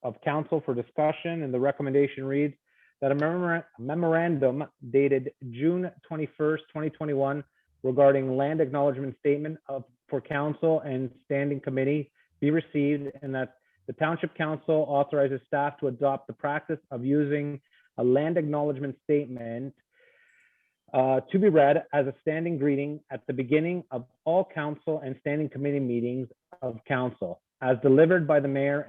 of Council for discussion, and the recommendation reads that a memorandum dated June 21st, 2021 regarding land acknowledgement statement for council and standing committee be received, and that the Township Council authorizes staff to adopt the practice of using a land acknowledgement statement to be read as a standing greeting at the beginning of all council and standing committee meetings of council, as delivered by the mayor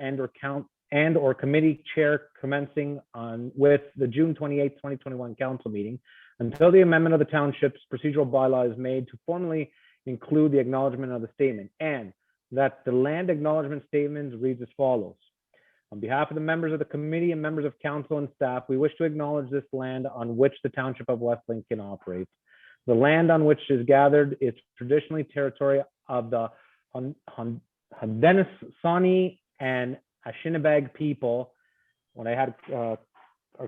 and or committee chair commencing on with the June 28, 2021 council meeting, until the amendment of the township's procedural bylaw is made to formally include the acknowledgement of the statement, and that the land acknowledgement statement reads as follows. On behalf of the members of the committee and members of council and staff, we wish to acknowledge this land on which the township of West Lincoln operates. The land on which is gathered is traditionally territory of the Haudenosaunee and Ashinabeg people. When I had our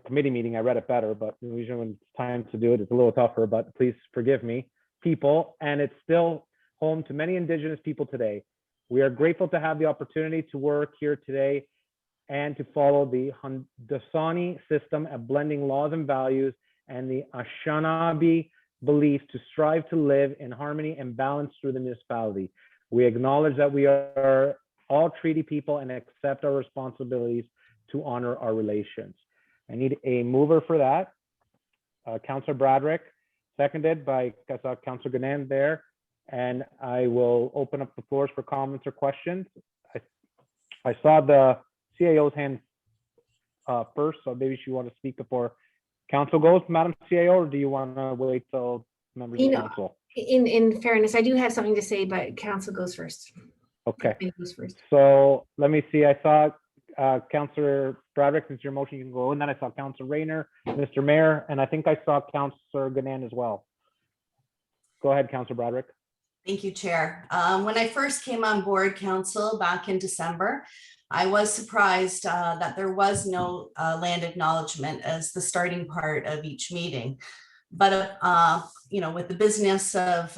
committee meeting, I read it better, but usually when it's time to do it, it's a little tougher, but please forgive me, people. And it's still home to many Indigenous people today. We are grateful to have the opportunity to work here today and to follow the Haudenosaunee system of blending laws and values and the Anishinaabe belief to strive to live in harmony and balance through the municipality. We acknowledge that we are all treaty people and accept our responsibilities to honor our relations. I need a mover for that. Councillor Bradrick, seconded by Councillor Ganand there. And I will open up the floors for comments or questions. I saw the CAO's hand first, so maybe she want to speak before council goes, Madam CAO, or do you want to wait till members of council? In fairness, I do have something to say, but council goes first. Okay. Goes first. So let me see. I saw Councillor Bradrick, since your motion, you can go, and then I saw Councillor Rayner, Mr. Mayor, and I think I saw Councillor Ganand as well. Go ahead, Councillor Bradrick. Thank you, Chair. When I first came on board council back in December, I was surprised that there was no land acknowledgement as the starting part of each meeting. But, with the business of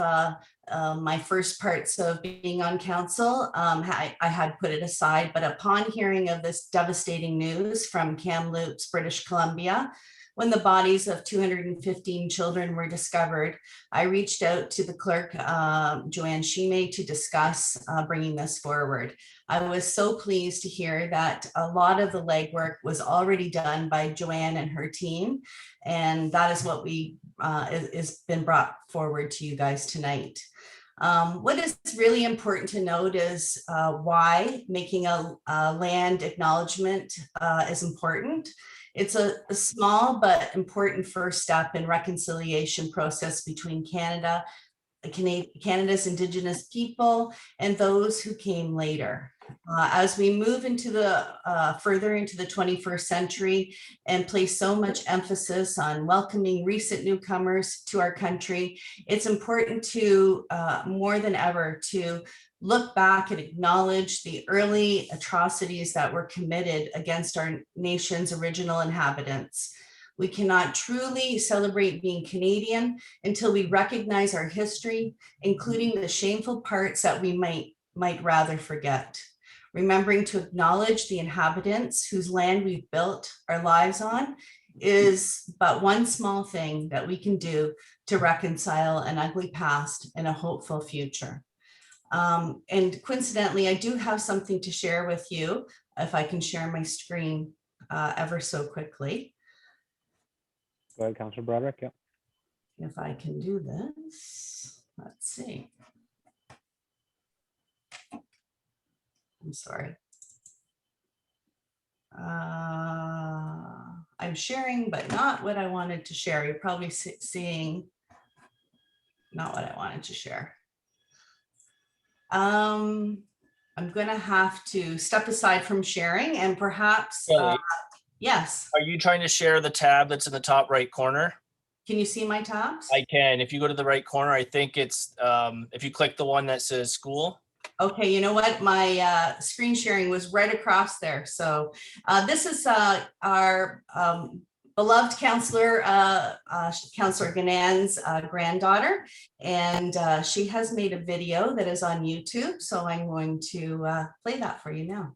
my first parts of being on council, I had put it aside. But upon hearing of this devastating news from Kamloops, British Columbia, when the bodies of 215 children were discovered, I reached out to the clerk, Joanne Shime, to discuss bringing this forward. I was so pleased to hear that a lot of the legwork was already done by Joanne and her team, and that is what has been brought forward to you guys tonight. What is really important to note is why making a land acknowledgement is important. It's a small but important first step in reconciliation process between Canada's Indigenous people and those who came later. As we move into the further into the 21st century and place so much emphasis on welcoming recent newcomers to our country, it's important to more than ever to look back and acknowledge the early atrocities that were committed against our nation's original inhabitants. We cannot truly celebrate being Canadian until we recognize our history, including the shameful parts that we might rather forget. Remembering to acknowledge the inhabitants whose land we've built our lives on is but one small thing that we can do to reconcile an ugly past and a hopeful future. And coincidentally, I do have something to share with you, if I can share my screen ever so quickly. Go ahead, Councillor Bradrick. Yeah. If I can do this, let's see. I'm sorry. I'm sharing, but not what I wanted to share. You're probably seeing not what I wanted to share. I'm going to have to step aside from sharing and perhaps, yes. Are you trying to share the tab that's in the top right corner? Can you see my tabs? I can. If you go to the right corner, I think it's, if you click the one that says school. Okay, you know what? My screen sharing was right across there. So this is our beloved councillor, Councillor Ganand's granddaughter, and she has made a video that is on YouTube. So I'm going to play that for you now.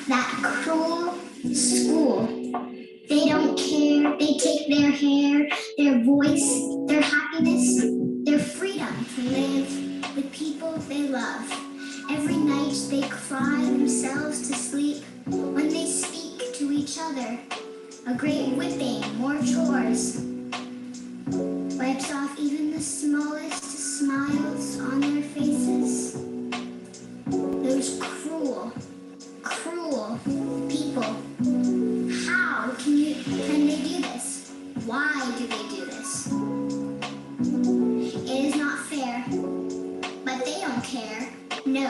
That cruel school. They don't care. They take their hair, their voice, their happiness, their freedom to live with people they love. Every night they cry themselves to sleep when they speak to each other. A great whipping, more chores. wipes off even the smallest smiles on their faces. Those cruel, cruel people. How can they do this? Why do they do this? It is not fair, but they don't care. No,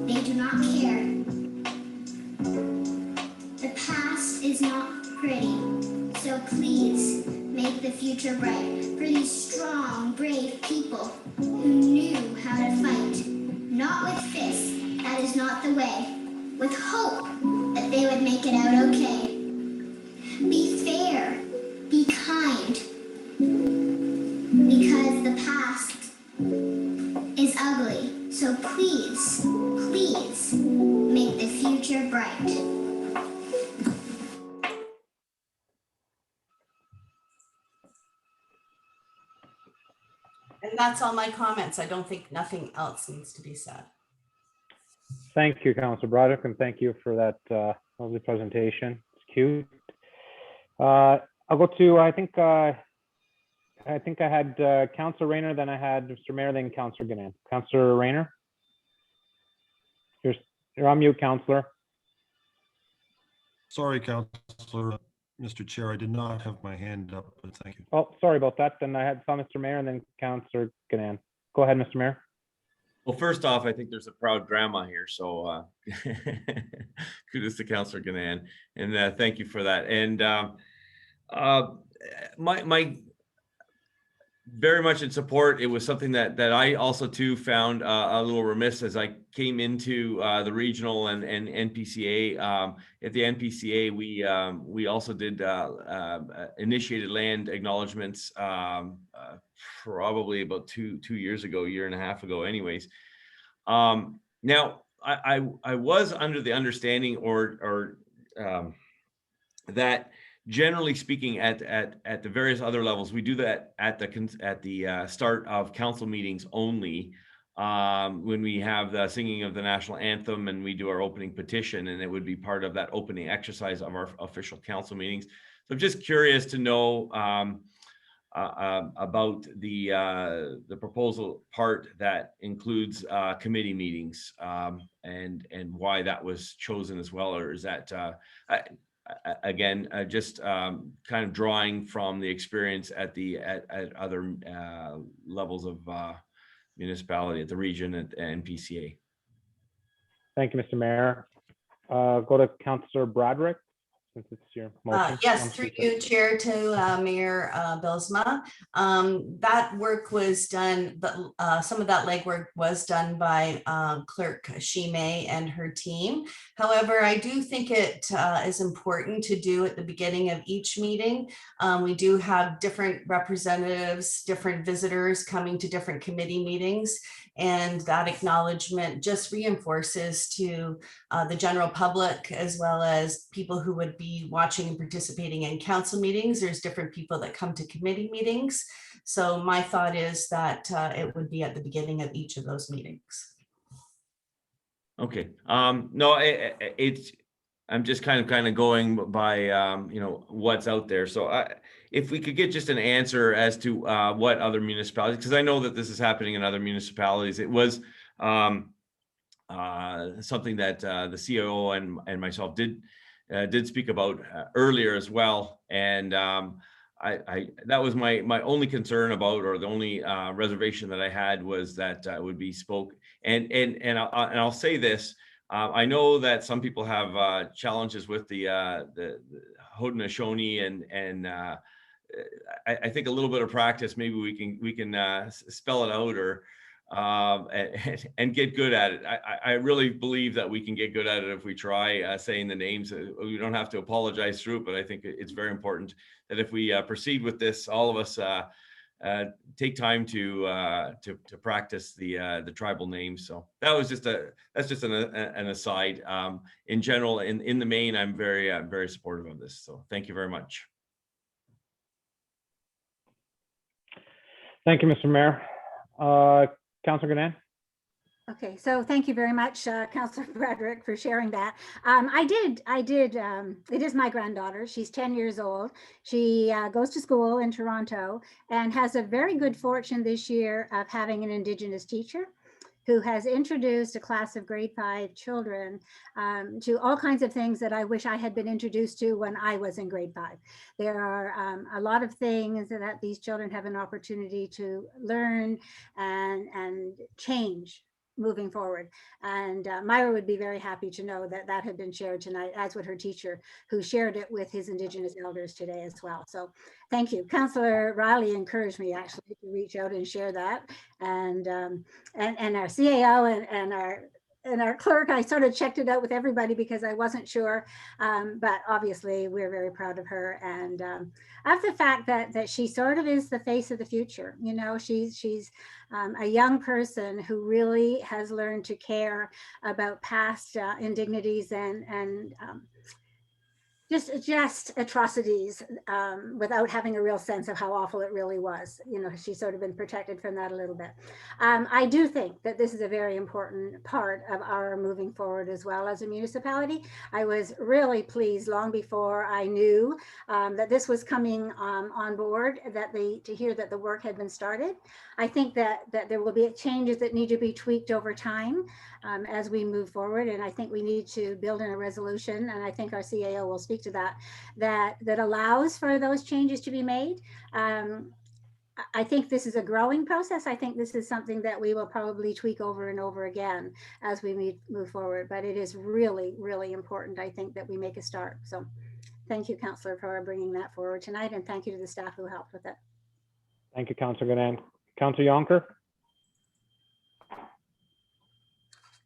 they do not care. The past is not pretty, so please make the future bright for these strong, brave people who knew how to fight. Not with fists, that is not the way. With hope that they would make it out okay. Be fair, be kind, because the past is ugly. So please, please make the future bright. And that's all my comments. I don't think nothing else needs to be said. Thank you, Councilor Broderick, and thank you for that lovely presentation. It's cute. I'll go to, I think I had Councilor Rayner, then I had Mr. Mayor, then Councilor Gannon. Councilor Rayner? You're on mute, Councilor. Sorry, Councilor, Mr. Chair, I did not have my hand up, but thank you. Oh, sorry about that. Then I saw Mr. Mayor and then Councilor Gannon. Go ahead, Mr. Mayor. Well, first off, I think there's a proud grandma here, so kudos to Councilor Gannon, and thank you for that. And my very much in support. It was something that I also too found a little remiss as I came into the regional and NPCA. At the NPCA, we also did initiated land acknowledgements probably about two years ago, year and a half ago, anyways. Now I was under the understanding or that generally speaking, at the various other levels, we do that at the start of council meetings only, when we have the singing of the national anthem and we do our opening petition, and it would be part of that opening exercise of our official council meetings. So I'm just curious to know about the proposal part that includes committee meetings, and why that was chosen as well, or is that again, just kind of drawing from the experience at other levels of municipality, at the region, at NPCA. Thank you, Mr. Mayor. Go to Councilor Broderick, since it's your motion. Yes, through you, Chair, to Mayor Bilsma. That work was done, but some of that legwork was done by Clerk Shime and her team. However, I do think it is important to do at the beginning of each meeting. We do have different representatives, different visitors coming to different committee meetings, and that acknowledgement just reinforces to the general public, as well as people who would be watching and participating in council meetings. There's different people that come to committee meetings. So my thought is that it would be at the beginning of each of those meetings. Okay. No, I'm just kind of going by what's out there. So if we could get just an answer as to what other municipalities, because I know that this is happening in other municipalities. It was something that the COO and myself did speak about earlier as well, and that was my only concern about, or the only reservation that I had, was that it would be spoke. And I'll say this: I know that some people have challenges with the Haudenosaunee, and I think a little bit of practice, maybe we can spell it out, or and get good at it. I really believe that we can get good at it if we try saying the names. We don't have to apologize through it, but I think it's very important that if we proceed with this, all of us take time to practice the tribal names. So that's just an aside. In general, in the main, I'm very supportive of this. So thank you very much. Thank you, Mr. Mayor. Councilor Gannon. Okay, so thank you very much, Councillor Bradrick, for sharing that. It is my granddaughter. She's 10 years old. She goes to school in Toronto and has a very good fortune this year of having an Indigenous teacher who has introduced a class of grade 5 children to all kinds of things that I wish I had been introduced to when I was in grade 5. There are a lot of things that these children have an opportunity to learn and change moving forward. And Myra would be very happy to know that that had been shared tonight, as would her teacher, who shared it with his Indigenous elders today as well. So thank you. Councillor Riley encouraged me actually to reach out and share that. And our CAO and our clerk, I sort of checked it out with everybody because I wasn't sure, but obviously we're very proud of her and of the fact that she sort of is the face of the future. You know, she's a young person who really has learned to care about past indignities and just atrocities without having a real sense of how awful it really was. You know, she's sort of been protected from that a little bit. I do think that this is a very important part of our moving forward as well as a municipality. I was really pleased long before I knew that this was coming on board, to hear that the work had been started. I think that there will be changes that need to be tweaked over time as we move forward. And I think we need to build in a resolution, and I think our CAO will speak to that allows for those changes to be made. I think this is a growing process. I think this is something that we will probably tweak over and over again as we move forward, but it is really, really important, I think, that we make a start. So thank you, Councillor, for bringing that forward tonight, and thank you to the staff who helped with it. Thank you, Councillor Ganand. Councillor Yonker?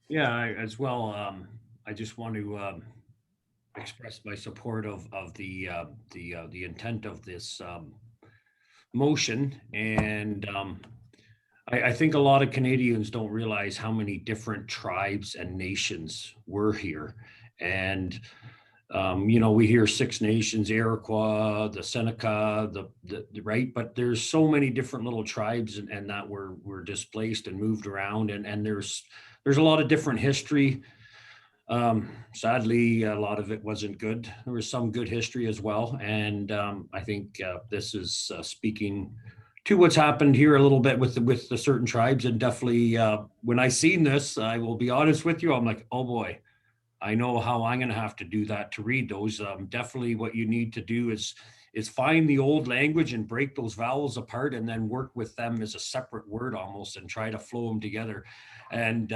Yeah, as well, I just want to express my support of the intent of this motion. And I think a lot of Canadians don't realize how many different tribes and nations were here. And you know, we hear Six Nations, Iroquois, the Seneca, the right, but there's so many different little tribes and that were displaced and moved around, and there's a lot of different history. Sadly, a lot of it wasn't good. There was some good history as well, and I think this is speaking to what's happened here a little bit with the certain tribes, and definitely when I seen this, I will be honest with you, I'm like, oh boy. I know how I'm going to have to do that to read those. Definitely what you need to do is find the old language and break those vowels apart and then work with them as a separate word almost and try to flow them together. And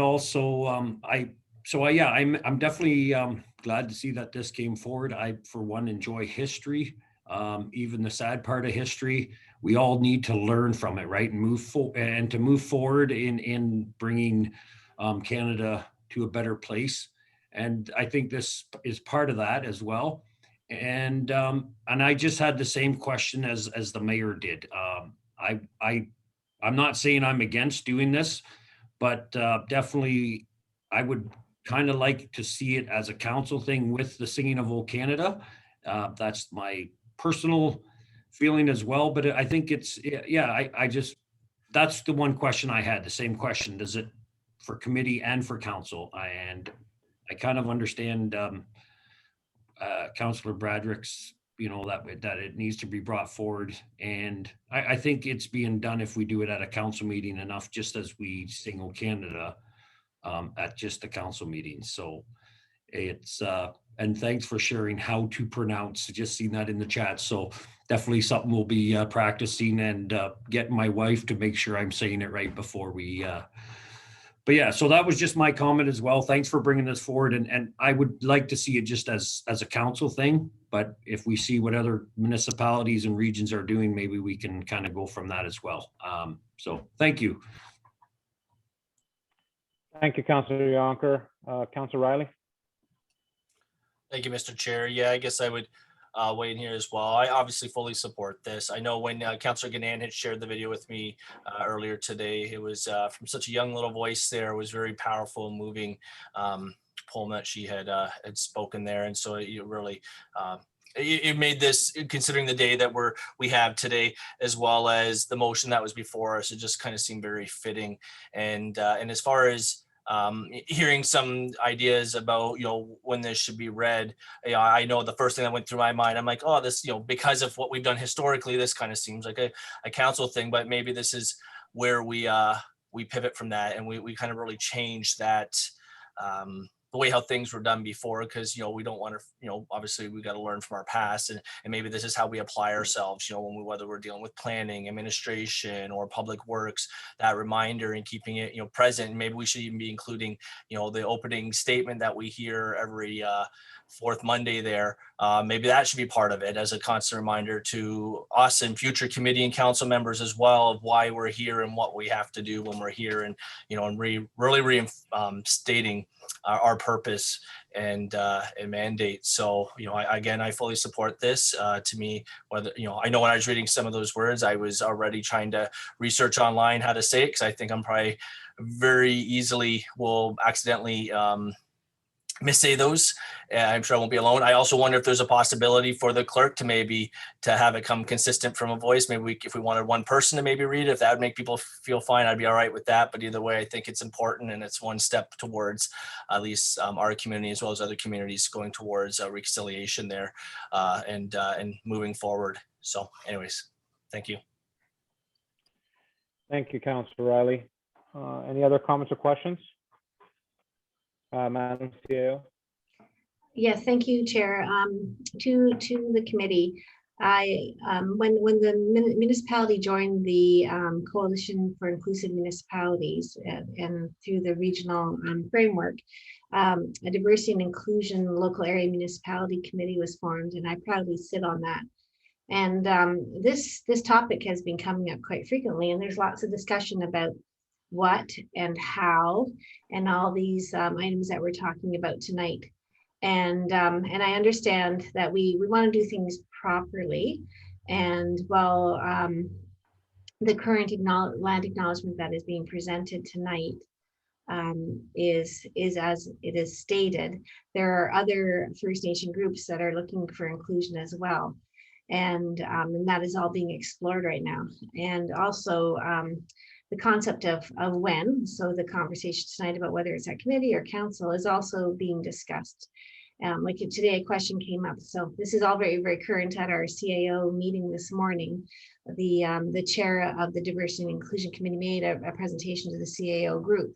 also I'm definitely glad to see that this came forward. I, for one, enjoy history, even the sad part of history. We all need to learn from it, right? And move forward in bringing Canada to a better place. And I think this is part of that as well. And I just had the same question as the mayor did. I'm not saying I'm against doing this, but definitely I would kind of like to see it as a council thing with the Singing of Old Canada. That's my personal feeling as well. But I think it's, I just, that's the one question I had, the same question. Does it for committee and for council? And I kind of understand Councillor Bradrick's, you know, that it needs to be brought forward. And I think it's being done if we do it at a council meeting enough, just as we sing O Canada at just the council meetings. So it's, and thanks for sharing how to pronounce, just seen that in the chat. So definitely something we'll be practicing and getting my wife to make sure I'm saying it right before we, but yeah, so that was just my comment as well. Thanks for bringing this forward. And I would like to see it just as a council thing, but if we see what other municipalities and regions are doing, maybe we can kind of go from that as well. So thank you. Thank you, Councillor Yonker. Councillor Riley? Thank you, Mr. Chair. Yeah, I guess I would weigh in here as well. I obviously fully support this. I know when Councillor Ganand had shared the video with me earlier today, it was from such a young little voice there. It was very powerful and moving poem that she had spoken there. And so it really it made this, considering the day that we have today, as well as the motion that was before us, it just kind of seemed very fitting. And as far as hearing some ideas about, when this should be read, I know the first thing that went through my mind, I'm like, oh, this, because of what we've done historically, this kind of seems like a council thing, but maybe this is where we pivot from that, and we kind of really change that, the way how things were done before, because we don't want to, obviously we got to learn from our past, and maybe this is how we apply ourselves, whether we're dealing with planning, administration, or public works, that reminder and keeping it present. And maybe we should even be including the opening statement that we hear every fourth Monday there. Maybe that should be part of it as a constant reminder to us and future committee and council members as well, of why we're here and what we have to do when we're here, and really stating our purpose and mandate. So I fully support this. To me, whether I know when I was reading some of those words, I was already trying to research online how to say it, because I think I'm probably very easily will accidentally missay those. I'm sure I won't be alone. I also wonder if there's a possibility for the clerk to maybe to have it come consistent from a voice. Maybe if we wanted one person to maybe read it, if that would make people feel fine, I'd be all right with that. But either way, I think it's important, and it's one step towards at least our community, as well as other communities, going towards reconciliation there and moving forward. So anyways, thank you. Thank you, Councilor Riley. Any other comments or questions? Madam CAO. Yes, thank you, Chair. To the committee, when the municipality joined the Coalition for Inclusive Municipalities and through the regional framework, a Diversity and Inclusion Local Area Municipality Committee was formed, and I proudly sit on that. And this topic has been coming up quite frequently, and there's lots of discussion about what and how and all these items that we're talking about tonight. And I understand that we want to do things properly. And while the current land acknowledgement that is being presented tonight is as it is stated, there are other First Nation groups that are looking for inclusion as well. And that is all being explored right now. And also the concept of when, so the conversation tonight about whether it's at committee or council is also being discussed. Like today, a question came up. So this is all very, very current. At our CAO meeting this morning, the chair of the Diversity and Inclusion Committee made a presentation to the CAO group.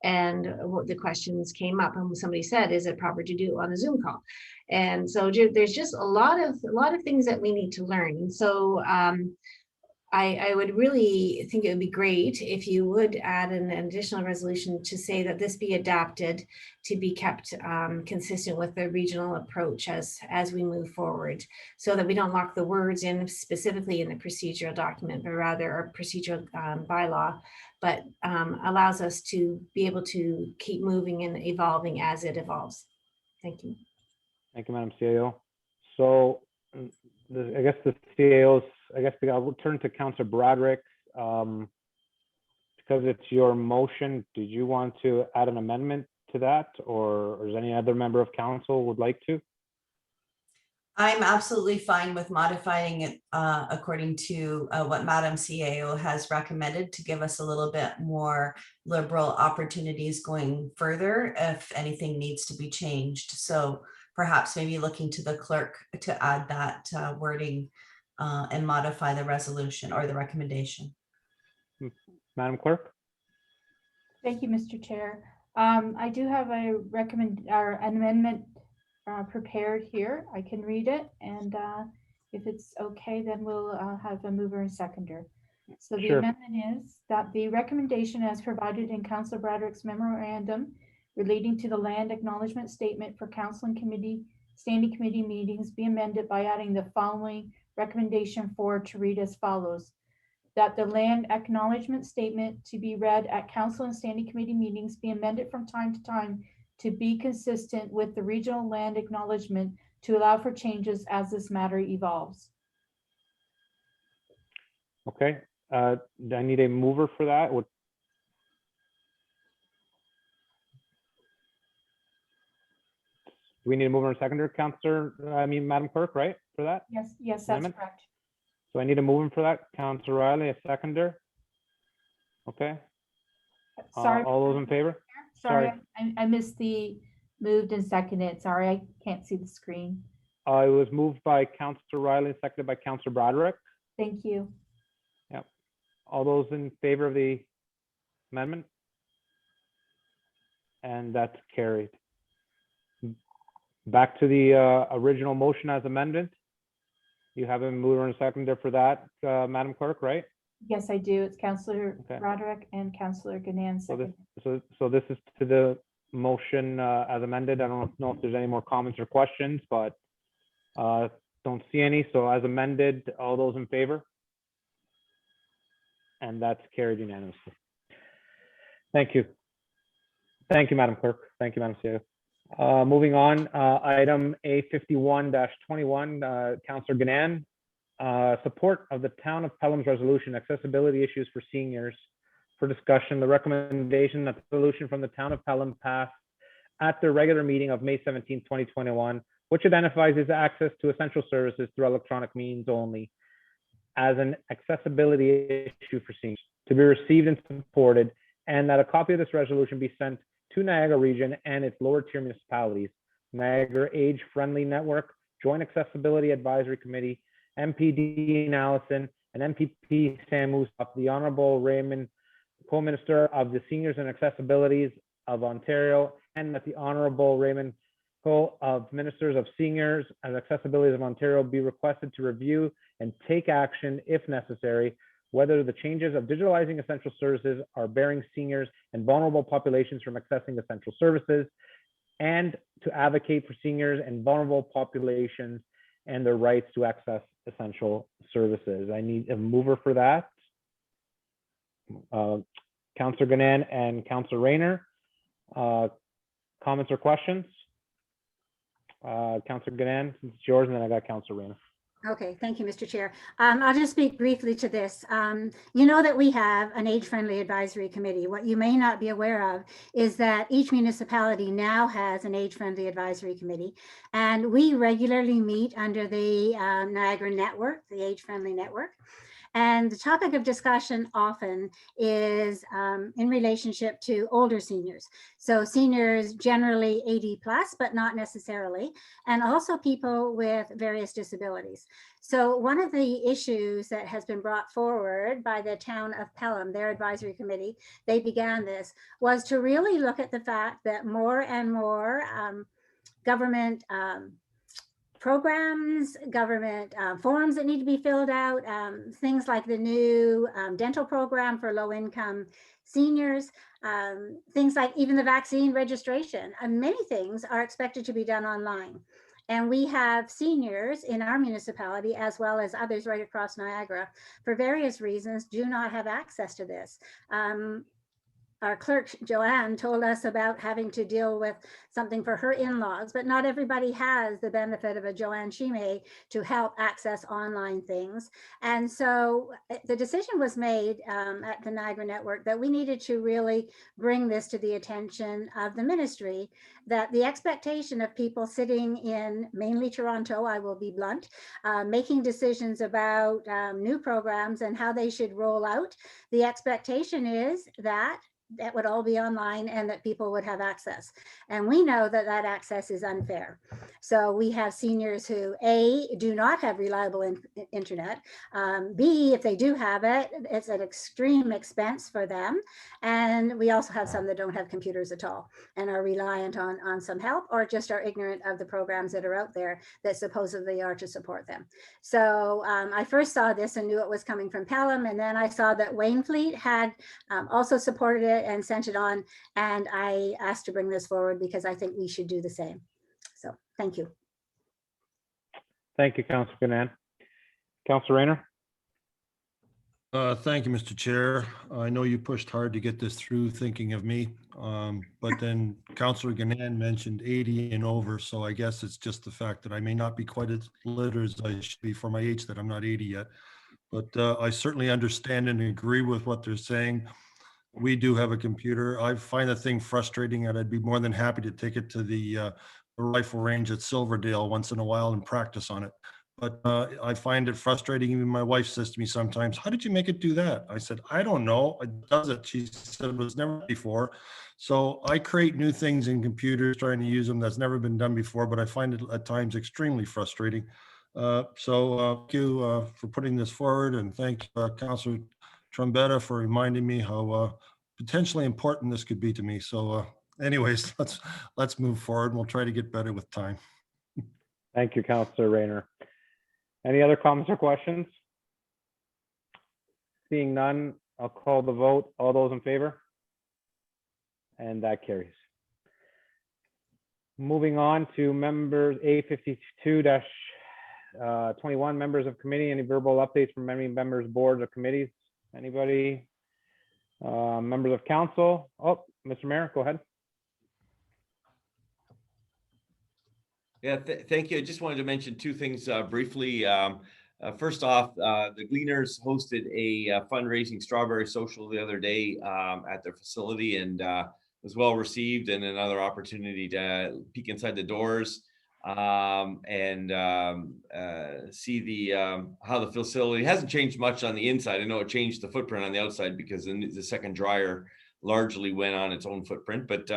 And the questions came up, and somebody said, is it proper to do it on a Zoom call? And so there's just a lot of things that we need to learn. And so I would really think it would be great if you would add an additional resolution to say that this be adapted to be kept consistent with the regional approach as we move forward, so that we don't lock the words in specifically in the procedural document, but rather our procedural bylaw, but allows us to be able to keep moving and evolving as it evolves. Thank you. Thank you, Madam CAO. So I guess the CAO's, I will turn to Councilor Broderick. Because it's your motion, did you want to add an amendment to that, or is any other member of council would like to? I'm absolutely fine with modifying it according to what Madam CAO has recommended, to give us a little bit more liberal opportunities going further if anything needs to be changed. So perhaps maybe looking to the clerk to add that wording and modify the resolution or the recommendation. Madam Clerk? Thank you, Mr. Chair. I do have an amendment prepared here. I can read it, and if it's okay, then we'll have a mover and seconder. So the amendment is that the recommendation as provided in Councilor Broderick's memorandum relating to the land acknowledgement statement for council and committee standing committee meetings be amended by adding the following recommendation 4 to read as follows: that the land acknowledgement statement to be read at council and standing committee meetings be amended from time to time to be consistent with the regional land acknowledgement to allow for changes as this matter evolves. Okay, do I need a mover for that? we need a mover and seconder, Madam Clerk, right, for that? Yes, yes, that's Amendment? correct. So I need a mover for that. Councillor Riley, a seconder. Okay, Sorry. all those in favor? Sorry, I missed the moved and seconded. Sorry, I can't see the screen. It was moved by Councillor Riley, seconded by Councillor Broderick. Thank you. Yep. All those in favor of the amendment? And that's carried. Back to the original motion as amended. You have a mover and seconder for that, Madam Clerk, right? Yes, I do. It's Councillor Okay. Broderick and Councillor Gann So this, second. so this is to the motion as amended. I don't know if there's any more comments or questions, but don't see any. So as amended, all those in favor? And that's carried unanimously. Thank you. Thank you, Madam Clerk. Thank you, Madam CEO. Moving on, item A51-21, Councillor Gann. Support of the Town of Pelham's resolution, accessibility issues for seniors. For discussion, the recommendation that the resolution from the Town of Pelham pass at their regular meeting of May 17, 2021, which identifies its access to essential services through electronic means only as an accessibility issue for seniors, to be received and supported, and that a copy of this resolution be sent to Niagara Region and its lower tier municipalities, Niagara Age Friendly Network, Joint Accessibility Advisory Committee, MPD Allison, and MPP Sam Moosop, the Honorable Raymond, Co-Minister of the Seniors and Accessibilities of Ontario, and that the Honorable Raymond of Ministers of Seniors and Accessibilities of Ontario be requested to review and take action if necessary, whether the changes of digitalizing essential services are bearing seniors and vulnerable populations from accessing essential services, and to advocate for seniors and vulnerable populations and their rights to access essential services. I need a mover for that. Councillor Gann and Councillor Rayner. Comments or questions? Councillor Gann, it's yours, and then I got Councillor Rayner. Okay, thank you, Mr. Chair. I'll just speak briefly to this. You know that we have an age-friendly advisory committee. What you may not be aware of is that each municipality now has an age-friendly advisory committee, and we regularly meet under the Niagara Network, the age-friendly network. And the topic of discussion often is in relationship to older seniors. So seniors generally 80 plus, but not necessarily, and also people with various disabilities. So one of the issues that has been brought forward by the Town of Pelham, their advisory committee, they began this, was to really look at the fact that more and more government programs, government forms that need to be filled out, things like the new dental program for low-income seniors, things like even the vaccine registration, many things are expected to be done online. And we have seniors in our municipality, as well as others right across Niagara, for various reasons, do not have access to this. Our clerk, Joanne, told us about having to deal with something for her in-laws, but not everybody has the benefit of a Joanne Shimei to help access online things. And so the decision was made at the Niagara Network that we needed to really bring this to the attention of the ministry, that the expectation of people sitting in mainly Toronto, I will be blunt, making decisions about new programs and how they should roll out, the expectation is that that would all be online and that people would have access. And we know that that access is unfair. So we have seniors who A, do not have reliable internet. B, if they do have it, it's an extreme expense for them. And we also have some that don't have computers at all and are reliant on some help, or just are ignorant of the programs that are out there that supposedly are to support them. So I first saw this and knew it was coming from Pelham. And then I saw that Waynfleet had also supported it and sent it on, and I asked to bring this forward because I think we should do the same. So thank you. Thank you, Councillor Gann. Councillor Rayner. Thank you, Mr. Chair. I know you pushed hard to get this through, thinking of me, but then Councillor Gann mentioned 80 and over, so I guess it's just the fact that I may not be quite as literate as I should be for my age, that I'm not 80 yet. But I certainly understand and agree with what they're saying. We do have a computer. I find the thing frustrating, and I'd be more than happy to take it to the the rifle range at Silverdale once in a while and practice on it. But I find it frustrating. Even my wife says to me sometimes, "How did you make it do that?" I said, "I don't know. It does it." She said, "It was never before." So I create new things in computers, trying to use them that's never been done before, but I find it at times extremely frustrating. Thank you for putting this forward, and thank Councillor Trombetta for reminding me how potentially important this could be to me. So anyways, let's move forward. We'll try to get better with time. Thank you, Councillor Rayner. Any other comments or questions? Seeing none, I'll call the vote. All those in favor? And that carries. Moving on to members A52-21, members of committee. Any verbal updates from any members, boards, or committees? Anybody? Members of council? Oh, Mr. Mayor, go ahead. Yeah, thank you. I just wanted to mention two things briefly. First off, the Gleaners hosted a fundraising strawberry social the other day at their facility, and was well received, and another opportunity to peek inside the doors and see the how the facility hasn't changed much on the inside. I know it changed the footprint on the outside because the second dryer largely went on its own footprint, but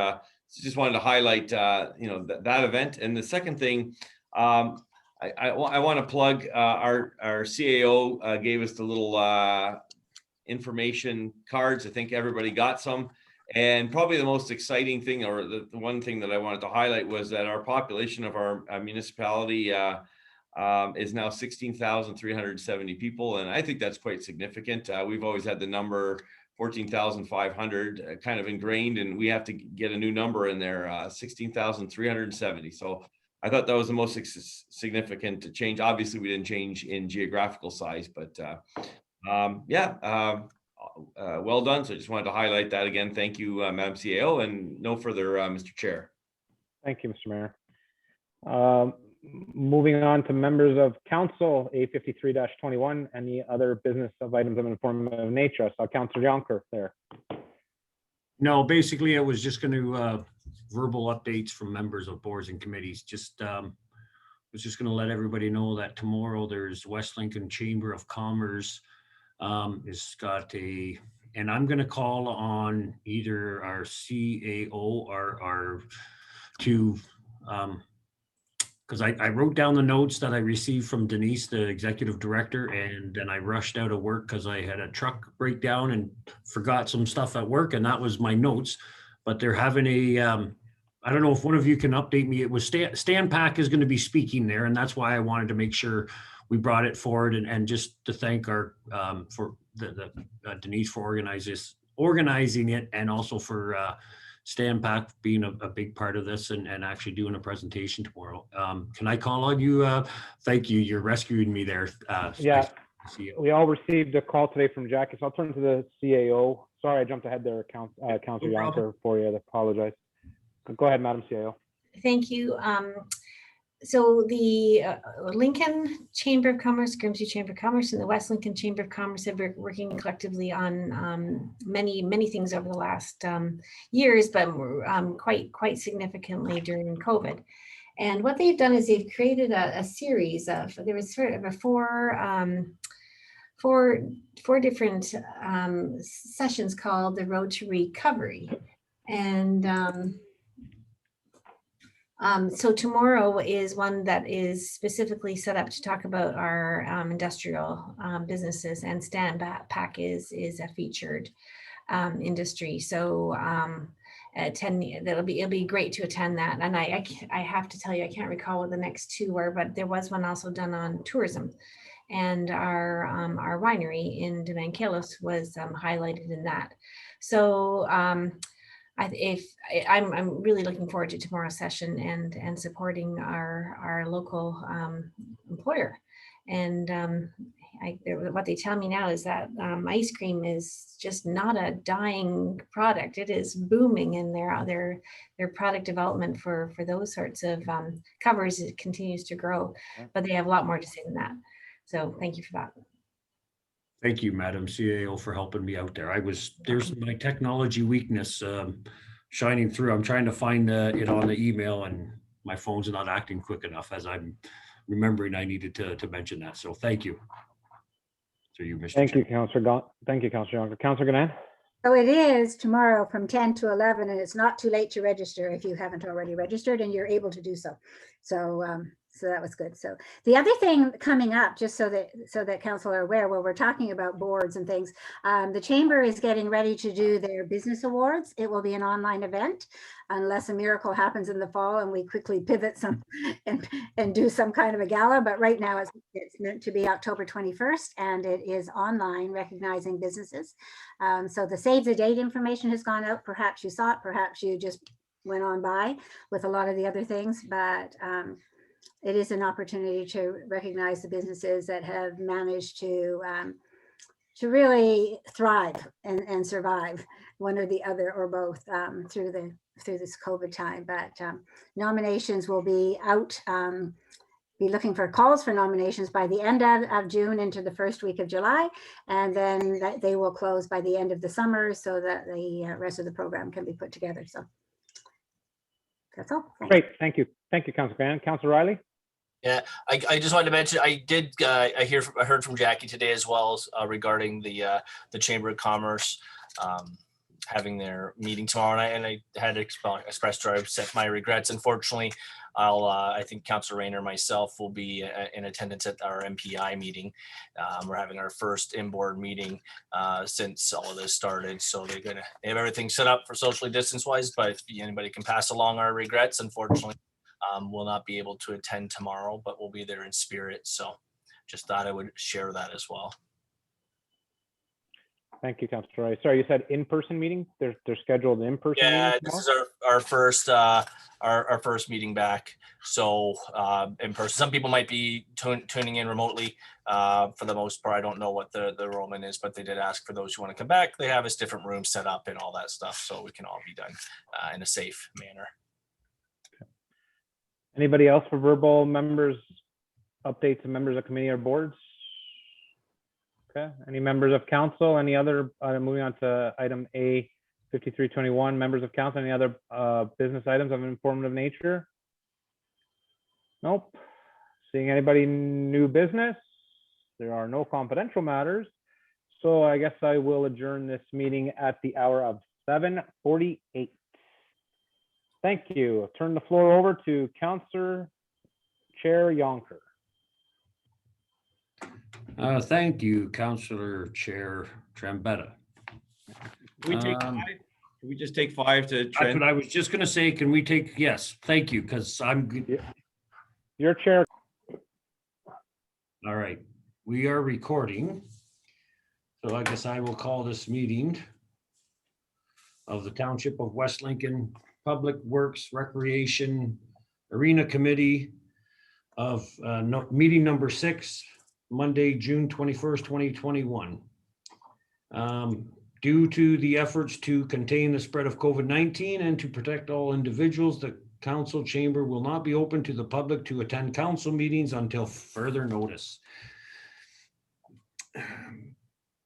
just wanted to highlight that event. And the second thing, I want to plug our CAO gave us the little information cards. I think everybody got some. And probably the most exciting thing, or the one thing that I wanted to highlight, was that our population of our municipality is now 16,370 people. And I think that's quite significant. We've always had the number 14,500 kind of ingrained, and we have to get a new number in there, 16,370. So I thought that was the most significant change. Obviously, we didn't change in geographical size, but well done. So I just wanted to highlight that again. Thank you, Madam CAO, and no further, Mr. Chair. Thank you, Mr. Mayor. Moving on to members of council, A53-21, any other business of items of informative nature? I saw Councillor Yonker there. No, basically, I was just going to verbal updates from members of boards and committees. Was just going to let everybody know that tomorrow there's West Lincoln Chamber of Commerce has got and I'm going to call on either our CAO or our two, because I wrote down the notes that I received from Denise, the executive director, and then I rushed out of work because I had a truck breakdown and forgot some stuff at work, and that was my notes. But they're having I don't know if one of you can update me. It was Stan Pack is going to be speaking there, and that's why I wanted to make sure we brought it forward, and just to thank our for the Denise for organizing it, and also for Stan Pack being a big part of this and actually doing a presentation tomorrow. Can I call on you? Thank you. You're rescuing me there. Yeah, we all received a call today from Jackie, so I'll turn to the CAO. Sorry, I jumped ahead there, Councillor Yonker, for you. I apologize. Go ahead, Madam CAO. Thank you. So the Lincoln Chamber of Commerce, Grimsby Chamber of Commerce, and the West Lincoln Chamber of Commerce have been working collectively on many things over the last years, but quite significantly during COVID. And what they've done is they've created a series of, there was sort of a four different sessions called the Road to Recovery. And so tomorrow is one that is specifically set up to talk about our industrial businesses, and Stan Pack is a featured industry. So it'll be great to attend that. And I have to tell you, I can't recall what the next two were, but there was one also done on tourism, and our winery in Devankalos was highlighted in that. So I'm really looking forward to tomorrow's session and supporting our local employer. And what they tell me now is that ice cream is just not a dying product. It is booming in their product development for those sorts of covers. It continues to grow, but they have a lot more to say than that. So thank you for that. Thank you, Madam CAO, for helping me out there. There's my technology weakness shining through. I'm trying to find it on the email, and my phone's not acting quick enough as I'm remembering I needed to mention that. So thank you. Through you, Mr. Thank Chair. you, Councillor. Thank you, Councillor Yonker. Councillor Gann? So it is tomorrow from 10 to 11, and it's not too late to register if you haven't already registered, and you're able to do so. So that was good. So the other thing coming up, just so that council are aware, while we're talking about boards and things, the chamber is getting ready to do their business awards. It will be an online event unless a miracle happens in the fall and we quickly pivot some and do some kind of a gala. But right now it's meant to be October 21st, and it is online, recognizing businesses. So the save the date information has gone out. Perhaps you saw it, perhaps you just went on by with a lot of the other things, but it is an opportunity to recognize the businesses that have managed to really thrive and survive, one or the other or both, through this COVID time. But nominations will be out. Be looking for calls for nominations by the end of June into the first week of July, and then they will close by the end of the summer so that the rest of the program can be put together. So that's all. Thanks. Great, thank you. Thank you, Councillor Gann. Councillor Riley? Yeah, I just wanted to mention, I heard from Jackie today as well regarding the Chamber of Commerce having their meeting tomorrow night, and I had expressed or I've sent my regrets. Unfortunately, I think Councillor Rayner and myself will be in attendance at our MPI meeting. We're having our first in-board meeting since all of this started, so they have everything set up for socially distance wise, but if anybody can pass along our regrets, unfortunately, we'll not be able to attend tomorrow, but we'll be there in spirit. So just thought I would share that as well. Thank you, Councillor Riley. Sorry, you said in-person meetings? They're scheduled in-person Yeah, meetings this tomorrow? is our first meeting back. So in person, some people might be tuning in remotely. For the most part, I don't know what the enrollment is, but they did ask for those who want to come back. They have us different rooms set up and all that stuff, so we can all be done in a safe manner. Anybody else for verbal members, updates to members of committee or boards? Okay, any members of council, any other, moving on to item A 5321, members of council, any other business items of an informative nature? Nope. Seeing anybody new business? There are no confidential matters. So I guess I will adjourn this meeting at the hour of 7:48. Thank you. I'll turn the floor over to Councillor Chair Yonker. Thank you, Councillor Chair Trombetta. Can we just take 5 to That's trend? what I was just going to say. Can we take, yes, thank you, because I'm. Your chair. All right, we are recording. So I guess I will call this meeting of the Township of West Lincoln Public Works Recreation Arena Committee of meeting number 6, Monday, June 21st, 2021. Due to the efforts to contain the spread of COVID-19 and to protect all individuals, the council chamber will not be open to the public to attend council meetings until further notice.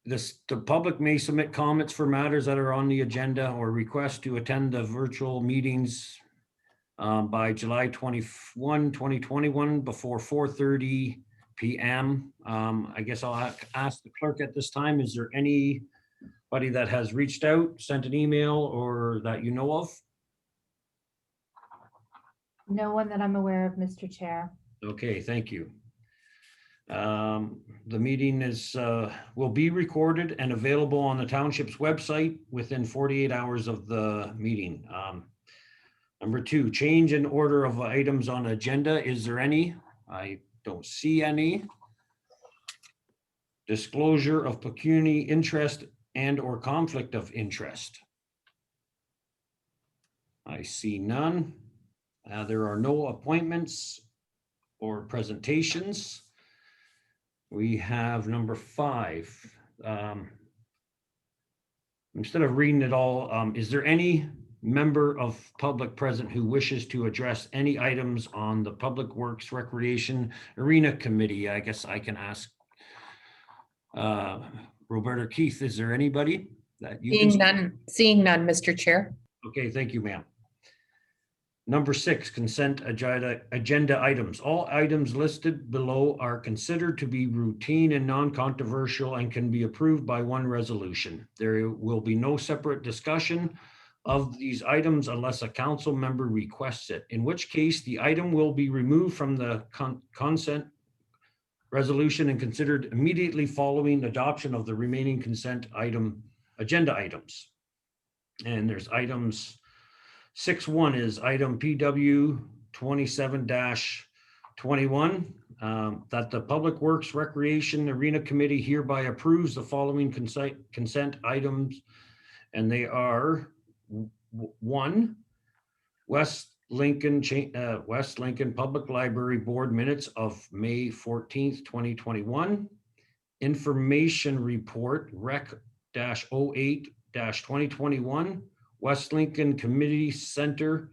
The public may submit comments for matters that are on the agenda or request to attend the virtual meetings by July 21, 2021 before 4:30 p.m. I guess I'll ask the clerk at this time, is there anybody that has reached out, sent an email, or that you know of? No one that I'm aware of, Mr. Chair. Okay, thank you. The meeting will be recorded and available on the township's website within 48 hours of the meeting. Number 2, change in order of items on agenda. Is there any? I don't see any. Disclosure of pecuniary interest and or conflict of interest. I see none. There are no appointments or presentations. We have number 5. Instead of reading it all, is there any member of public present who wishes to address any items on the Public Works Recreation Arena Committee? I guess I can ask Roberta Keith, is there anybody that you Seeing none, Mr. Chair. Okay, thank you, ma'am. Number 6, consent agenda items. All items listed below are considered to be routine and non-controversial and can be approved by one resolution. There will be no separate discussion of these items unless a council member requests it, in which case the item will be removed from the consent resolution and considered immediately following adoption of the remaining consent agenda items. And there's items 6.1 is item PW 27-21, that the Public Works Recreation Arena Committee hereby approves the following consent items, and they are 1, West Lincoln Public Library Board minutes of May 14th, 2021, information report Rec-08-2021, West Lincoln Community Center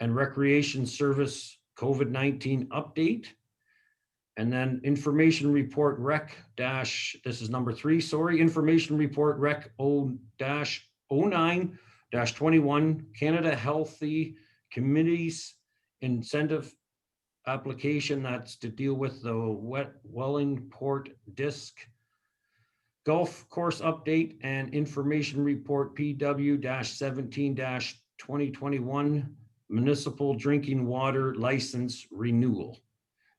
and Recreation Service COVID-19 update. And then information report this is number 3, sorry, information report Rec-09-21, Canada Healthy Communities Incentive Application. That's to deal with the Wellingport Disc Golf Course update, and information report PW-17-2021 municipal drinking water license renewal.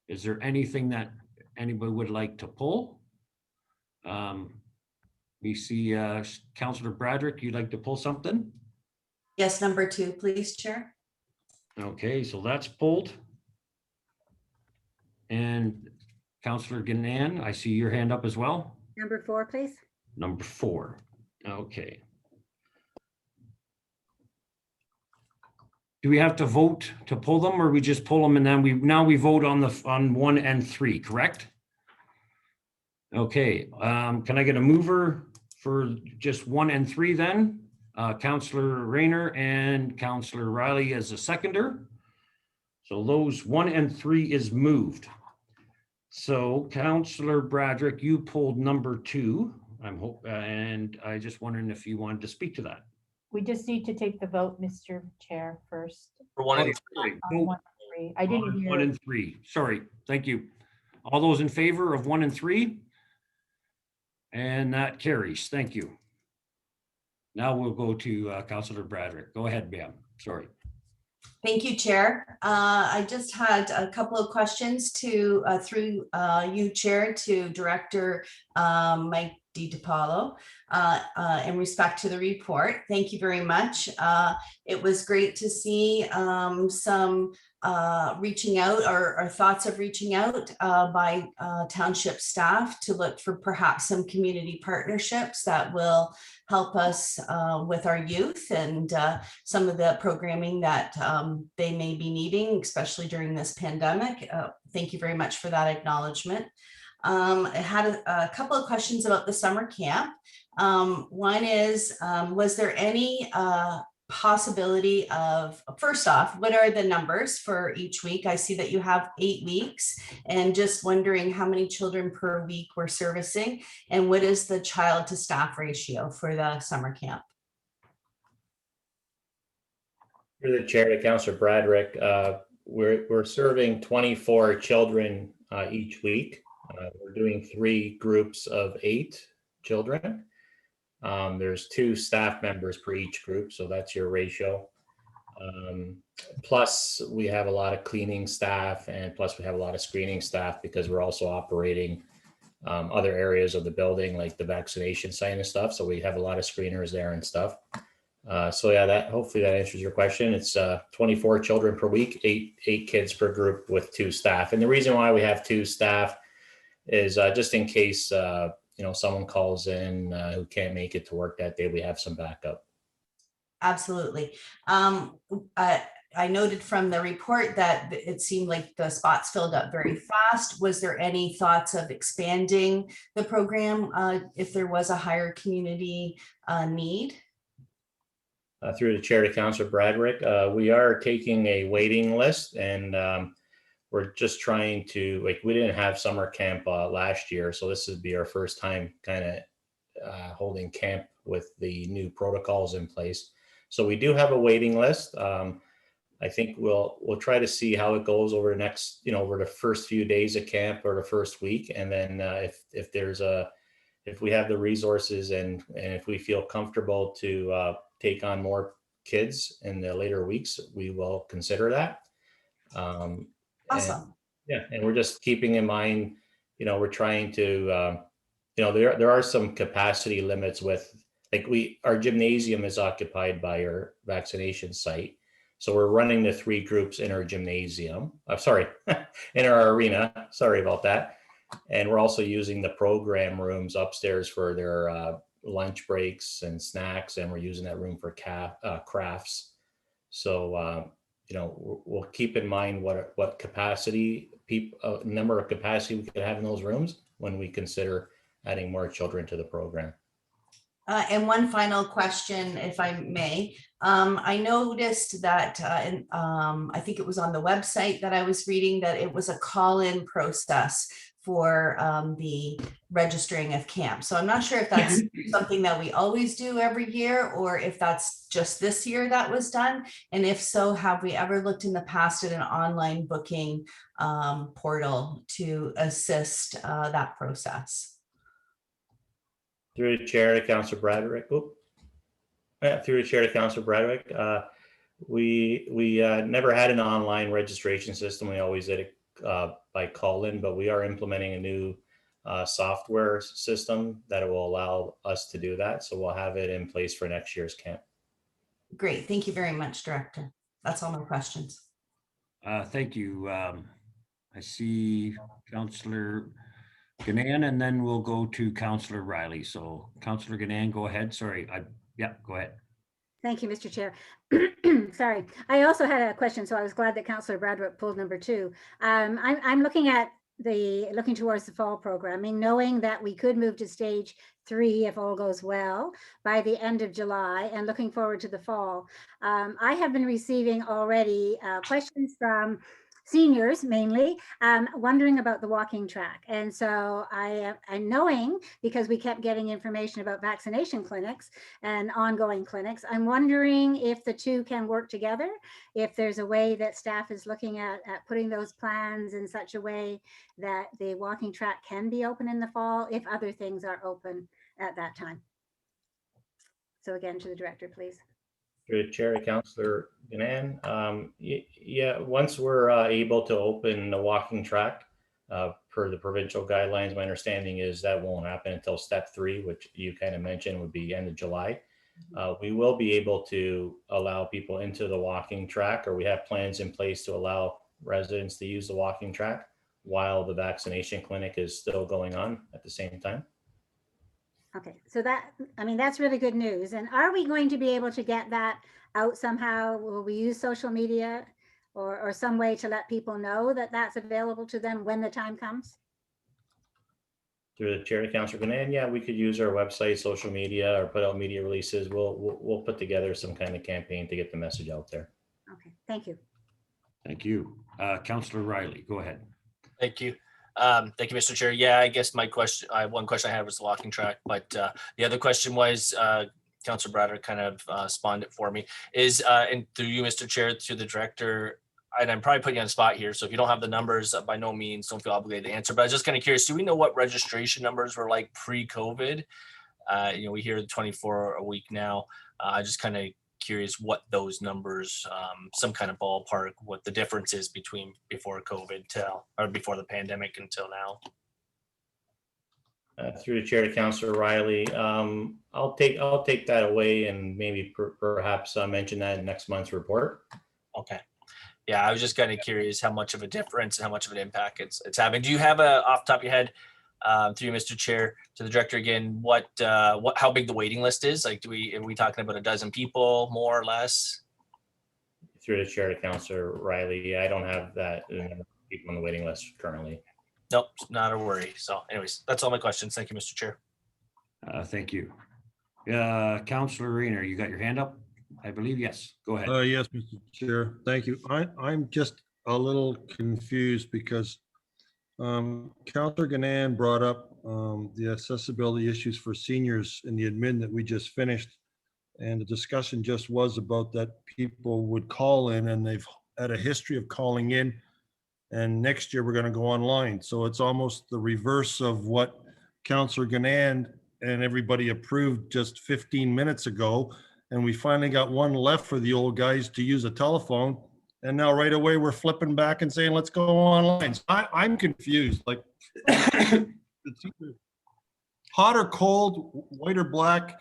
Is there anything that anybody would like to pull? We see Councillor Bradrick, you'd like to pull something? Yes, number 2, please, Chair. Okay, so that's pulled. And Councillor Gannan, I see your hand up as well. Number 4, please. Number 4. Okay. Do we have to vote to pull them, or we just pull them and then we vote on 1 and 3, correct? Okay, can I get a mover for just 1 and 3 then? Councillor Rayner and Councillor Riley as a seconder. So those 1 and 3 is moved. So Councillor Bradrick, you pulled number 2. And I just wondering if you wanted to speak to that. We just need to take the vote, Mr. Chair, first. For 1 and 3. On 1 and 3. I didn't hear. 1 and 3. Sorry. Thank you. All those in favor of 1 and 3? And that carries. Thank you. Now we'll go to Councillor Bradrick. Go ahead, ma'am. Sorry. Thank you, Chair. I just had a couple of questions through you, Chair, to Director Mike DiPaolo in respect to the report. Thank you very much. It was great to see some reaching out or thoughts of reaching out by township staff to look for perhaps some community partnerships that will help us with our youth and some of the programming that they may be needing, especially during this pandemic. Thank you very much for that acknowledgement. I had a couple of questions about the summer camp. One is, was there any possibility of, first off, what are the numbers for each week? I see that you have 8 weeks, and just wondering how many children per week we're servicing, and what is the child to staff ratio for the summer camp? Through the chair to Councillor Bradrick, we're serving 24 children each week. We're doing 3 groups of 8 children. There's 2 staff members per each group, so that's your ratio. Plus, we have a lot of cleaning staff, and plus we have a lot of screening staff because we're also operating other areas of the building, like the vaccination site and stuff. So we have a lot of screeners there and stuff. So yeah, hopefully that answers your question. It's 24 children per week, 8 kids per group with 2 staff. And the reason why we have 2 staff is just in case someone calls in who can't make it to work that day, we have some backup. Absolutely. I noted from the report that it seemed like the spots filled up very fast. Was there any thoughts of expanding the program if there was a higher community need? Through the chair to Councillor Bradrick, we are taking a waiting list, and we're just trying to, we didn't have summer camp last year, so this would be our first time kind of holding camp with the new protocols in place. So we do have a waiting list. I think we'll try to see how it goes over the next, over the first few days of camp or the first week. And then if we have the resources and if we feel comfortable to take on more kids in the later weeks, we will consider that. Awesome. And we're just keeping in mind, we're trying to, there are some capacity limits with, like our gymnasium is occupied by our vaccination site. So we're running the 3 groups in our gymnasium, in our arena, sorry about that. And we're also using the program rooms upstairs for their lunch breaks and snacks. And we're using that room for crafts. So, we'll keep in mind what capacity, number of capacity we could have in those rooms when we consider adding more children to the program. And one final question, if I may. I noticed that, I think it was on the website that I was reading, that it was a call-in process for the registering of camp. So I'm not sure if that's something that we always do every year, or if that's just this year that was done. And if so, have we ever looked in the past at an online booking portal to assist that process? Through the chair to Councillor Bradwick. Through the chair to Councillor Bradwick. We never had an online registration system. We always did it by call-in, but we are implementing a new software system that will allow us to do that. So we'll have it in place for next year's camp. Great. Thank you very much, Director. That's all my questions. Thank you. I see Councillor Ganan, and then we'll go to Councillor Riley. So Councillor Ganan, go ahead. Sorry. Yeah, go ahead. Thank you, Mr. Chair. Sorry, I also had a question, so I was glad that Councillor Bradwick pulled number 2. I'm looking towards the fall programming, knowing that we could move to stage 3 if all goes well by the end of July, and looking forward to the fall. I have been receiving already questions from seniors mainly, wondering about the walking track. And so I'm knowing, because we kept getting information about vaccination clinics and ongoing clinics, I'm wondering if the two can work together, if there's a way that staff is looking at putting those plans in such a way that the walking track can be open in the fall, if other things are open at that time. So again, to the director, please. Through the chair to Councillor Ganan. Yeah, once we're able to open the walking track per the provincial guidelines, my understanding is that won't happen until step 3, which you kind of mentioned would be end of July. We will be able to allow people into the walking track, or we have plans in place to allow residents to use the walking track while the vaccination clinic is still going on at the same time. Okay, so that's really good news. And are we going to be able to get that out somehow? Will we use social media or some way to let people know that that's available to them when the time comes? Through the chair to Councillor Ganan, yeah, we could use our website, social media, or put out media releases. We'll put together some kind of campaign to get the message out there. Okay, thank you. Thank you. Councillor Riley, go ahead. Thank you. Thank you, Mr. Chair. Yeah, I guess my question, one question I had was the walking track, but the other question was, Councillor Bradder kind of spawned it for me, is, and through you, Mr. Chair, to the director, and I'm probably putting you on the spot here, so if you don't have the numbers, by no means, don't feel obligated to answer, but I was just kind of curious, do we know what registration numbers were like pre-COVID? We hear the 24 a week now. I just kind of curious what those numbers, some kind of ballpark, what the difference is between before COVID or before the pandemic until now. Through the chair to Councillor Riley, I'll take that away and maybe perhaps mention that in next month's report. Okay. Yeah, I was just kind of curious how much of a difference and how much of an impact it's having. Do you have off the top of your head, through you, Mr. Chair, to the director again, how big the waiting list is? Like, are we talking about a dozen people, more or less? Through the chair to Councillor Riley, I don't have that people on the waiting list currently. Nope, not a worry. So anyways, that's all my questions. Thank you, Mr. Chair. Thank you. Councillor Rayner, you got your hand up? I believe, yes. Go ahead. Yes, Mr. Chair. Thank you. I'm just a little confused because Councillor Ganan brought up the accessibility issues for seniors in the admin that we just finished. And the discussion just was about that people would call in, and they've had a history of calling in. And next year we're going to go online. So it's almost the reverse of what Councillor Ganand and everybody approved just 15 minutes ago. And we finally got one left for the old guys to use a telephone. And now right away we're flipping back and saying, let's go online. So I'm confused. Like, it's either hot or cold, white or black,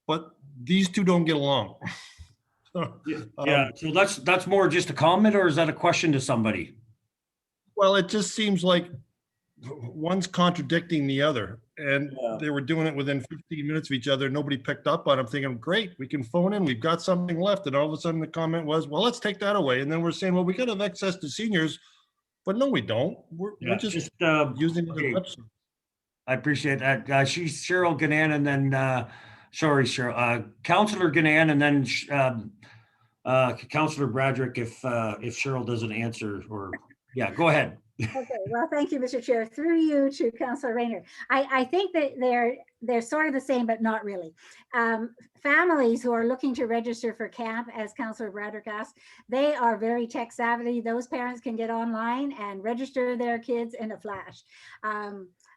but these two don't get along. Yeah, so that's more just a comment, or is that a question to somebody? Well, it just seems like one's contradicting the other, and they were doing it within 15 minutes of each other. Nobody picked up on it. I'm thinking, great, we can phone in. We've got something left. And all of a sudden the comment was, well, let's take that away. And then we're saying, well, we could have access to seniors, but no, we don't. We're just using the website. I appreciate that. She's Cheryl Ganand, and then, sorry, Cheryl, Councillor Ganand, and then Councillor Bradrick, if Cheryl doesn't answer, or, yeah, go ahead. Okay, well, thank you, Mr. Chair. Through you to Councillor Rayner. I think that they're sort of the same, but not really. Families who are looking to register for camp, as Councillor Bradrick asked, they are very tech savvy. Those parents can get online and register their kids in a flash.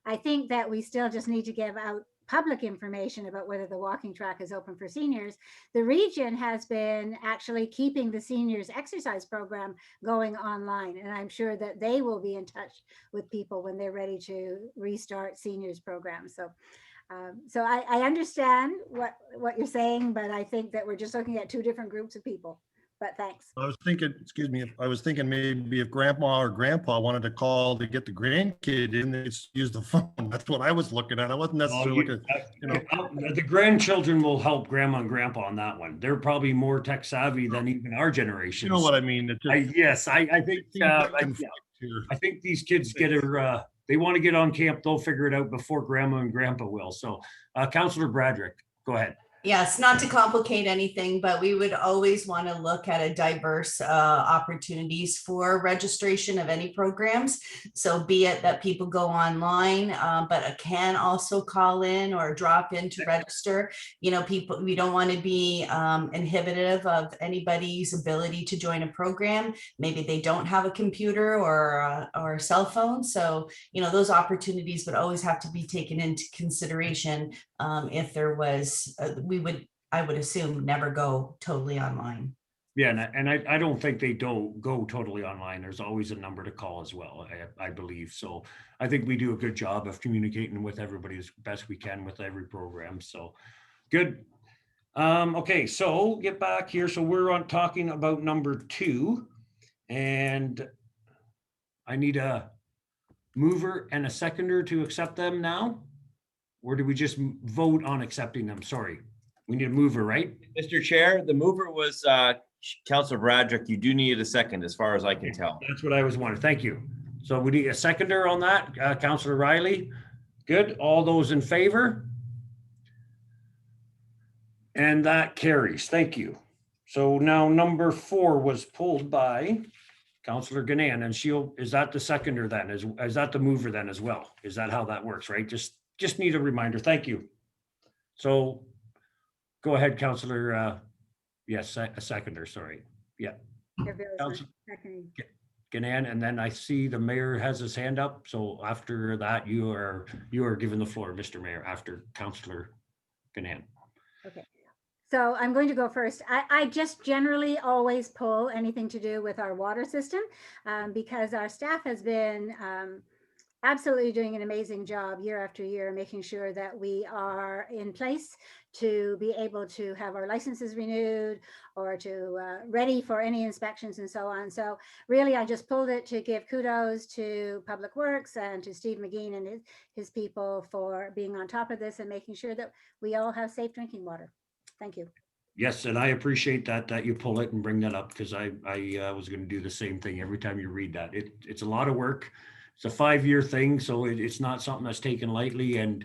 I think that we still just need to give out public information about whether the walking track is open for seniors. The region has been actually keeping the seniors exercise program going online, and I'm sure that they will be in touch with people when they're ready to restart seniors programs. So I understand what you're saying, but I think that we're just looking at two different groups of people. But thanks. I was thinking, excuse me, I was thinking maybe if grandma or grandpa wanted to call to get the grandkid in, they just use the phone. That's what I was looking at. I wasn't necessarily the grandchildren will help grandma and grandpa on that one. They're probably more tech savvy than even our generation. You know what I mean? Yes, I think I think these kids get they want to get on camp, they'll figure it out before grandma and grandpa will. So Councillor Bradrick, go ahead. Yes, not to complicate anything, but we would always want to look at a diverse opportunities for registration of any programs. So be it that people go online, but can also call in or drop in to register. You know, people, we don't want to be inhibitive of anybody's ability to join a program. Maybe they don't have a computer or a cell phone. So, you know, those opportunities would always have to be taken into consideration if there was, I would assume, never go totally online. Yeah, and I don't think they don't go totally online. There's always a number to call as well, I believe. So I think we do a good job of communicating with everybody as best we can with every program. So good. Okay, so get back here. So we're on talking about number 2, and I need a mover and a seconder to accept them now. Or do we just vote on accepting them? Sorry, we need a mover, right? Mr. Chair, the mover was Councillor Bradrick. You do need a second, as far as I can tell. That's what I was wondering. Thank you. So we need a seconder on that. Councillor Riley. Good. All those in favor? And that carries. Thank you. So now number 4 was pulled by Councillor Ganand, and is that the seconder then? Is that the mover then as well? Is that how that works, right? Just need a reminder. Thank you. So go ahead, Councillor. Yes, a seconder, sorry. Yeah. Ganand, and then I see the mayor has his hand up. So after that, you are given the floor, Mr. Mayor, after Councillor Ganand. Okay. So I'm going to go first. I just generally always pull anything to do with our water system because our staff has been absolutely doing an amazing job year after year, making sure that we are in place to be able to have our licenses renewed or to ready for any inspections and so on. So really, I just pulled it to give kudos to Public Works and to Steve McGee and his people for being on top of this and making sure that we all have safe drinking water. Thank you. Yes, and I appreciate that you pull it and bring that up, because I was going to do the same thing every time you read that. It's a lot of work. It's a 5-year thing, so it's not something that's taken lightly, and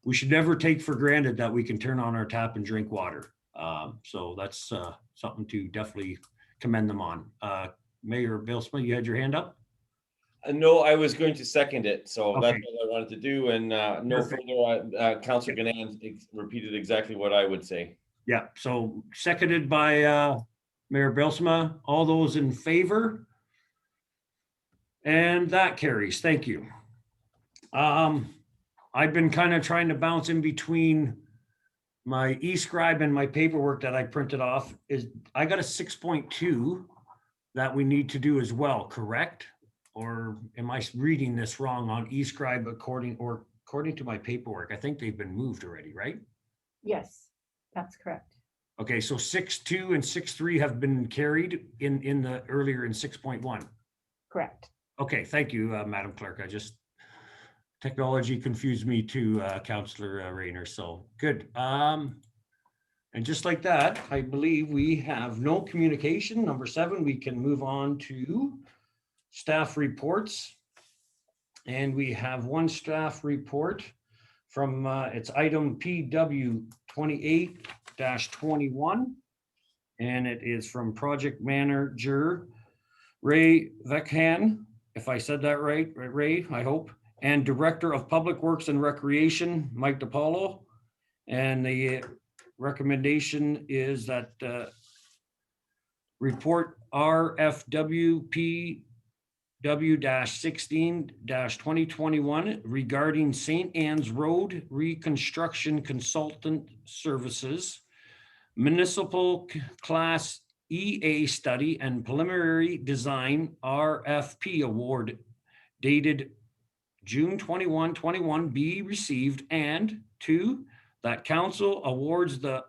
we should never take for granted that we can turn on our tap and drink water. So that's something to definitely commend them on. Mayor Bill Smith, you had your hand up? No, I was going to second it, so Okay. that's what I wanted to do, and no further. Councillor Ganand repeated exactly what I would say. Yeah, so seconded by Mayor Belsma. All those in favor? And that carries. Thank you. I've been kind of trying to bounce in between my e-scribe and my paperwork that I printed off. I got a 6.2 that we need to do as well, correct? Or am I reading this wrong on e-scribe according to my paperwork? I think they've been moved already, right? Yes, that's correct. Okay, so 6.2 and 6.3 have been carried in the earlier in 6.1. Correct. Okay, thank you, Madam Clerk. Technology confused me too, Councillor Rayner, so good. And just like that, I believe we have no communication. Number 7, we can move on to staff reports. And we have one staff report from, it's item PW 28-21. And it is from Project Manager Ray Vekhan, if I said that right, Ray, I hope. And Director of Public Works and Recreation, Mike DiPaolo. And the recommendation is that report RFWPW-16-2021 regarding St. Anne's Road Reconstruction Consultant Services, Municipal Class EA Study and Preliminary Design RFP Award dated June 21, 21 be received, and 2, that council awards the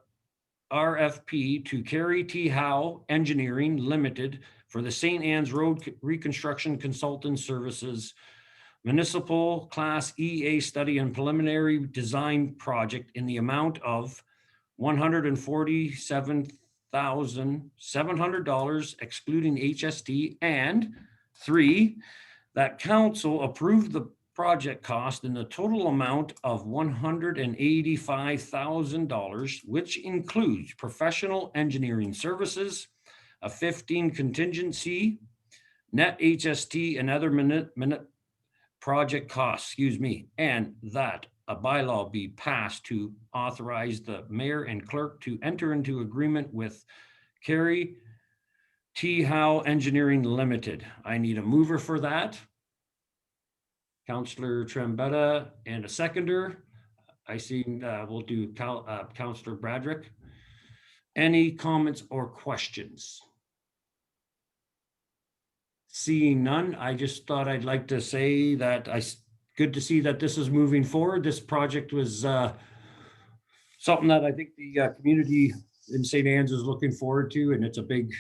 RFP to Carrie T. Howe Engineering Limited for the St. Anne's Road Reconstruction Consultant Services Municipal Class EA Study and Preliminary Design Project in the amount of $147,700 excluding HST, and 3, that council approved the project cost in the total amount of $185,000, which includes professional engineering services, a 15 contingency, net HST and other project costs, and that a bylaw be passed to authorize the mayor and clerk to enter into agreement with Carrie T. Howe Engineering Limited. I need a mover for that. Councillor Trombetta and a seconder. I see we'll do Councillor Bradrick. Any comments or questions? Seeing none, I just thought I'd like to say that good to see that this is moving forward. This project was something that I think the community in St. Anne's is looking forward to, and it's going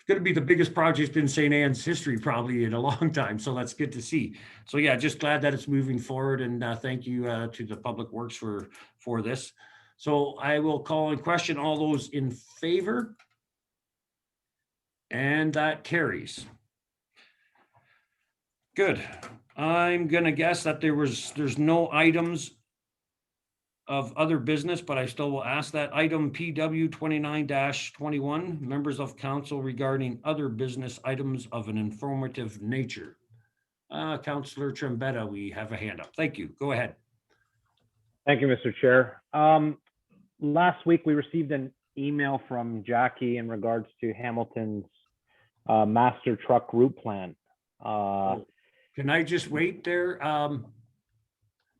to be the biggest project in St. Anne's history probably in a long time. So that's good to see. So yeah, just glad that it's moving forward, and thank you to the Public Works for this. So I will call in question all those in favor, and that carries. Good. I'm gonna guess that there's no items of other business, but I still will ask that. Item PW 29-21, members of council regarding other business items of an informative nature. Councillor Trombetta, we have a hand up. Thank you. Go ahead. Thank you, Mr. Chair. Last week, we received an email from Jackie in regards to Hamilton's master truck route plan. Can I just wait there?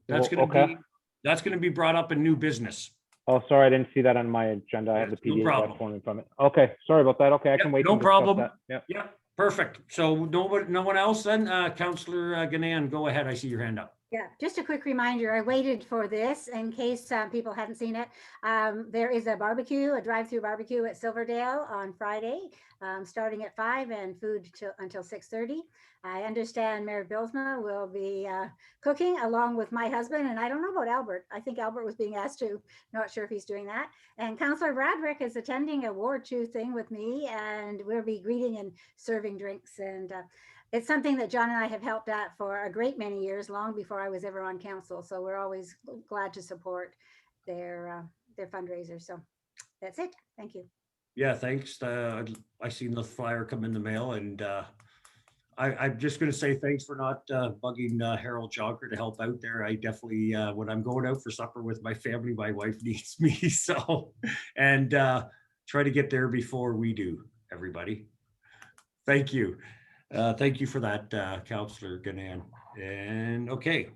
That's going to be brought up in new business. Oh, sorry, I didn't see that on my agenda. I have the No PDF problem. form in front of it. Okay, sorry about that. Okay, I can wait. No and discuss problem. that. Yeah. Yeah, perfect. So no one else then? Councillor Ganan, go ahead. I see your hand up. Yeah, just a quick reminder, I waited for this in case people hadn't seen it. There is a drive-through barbecue at Silverdale on Friday, starting at 5 and food until 6:30. I understand Mayor Bylsma will be cooking along with my husband, and I don't know about Albert. I think Albert was being asked to, not sure if he's doing that. And Councillor Bradrick is attending a Ward 2 thing with me, and we'll be greeting and serving drinks. And it's something that John and I have helped at for a great many years, long before I was ever on council. So we're always glad to support their fundraiser. So that's it. Thank you. Yeah, thanks. I seen the flyer come in the mail, and I'm just going to say thanks for not bugging Harold Jogger to help out there. I definitely, when I'm going out for supper with my family, my wife needs me. So, and try to get there before we do, everybody. Thank you. Thank you for that, Councillor Ganan. And okay,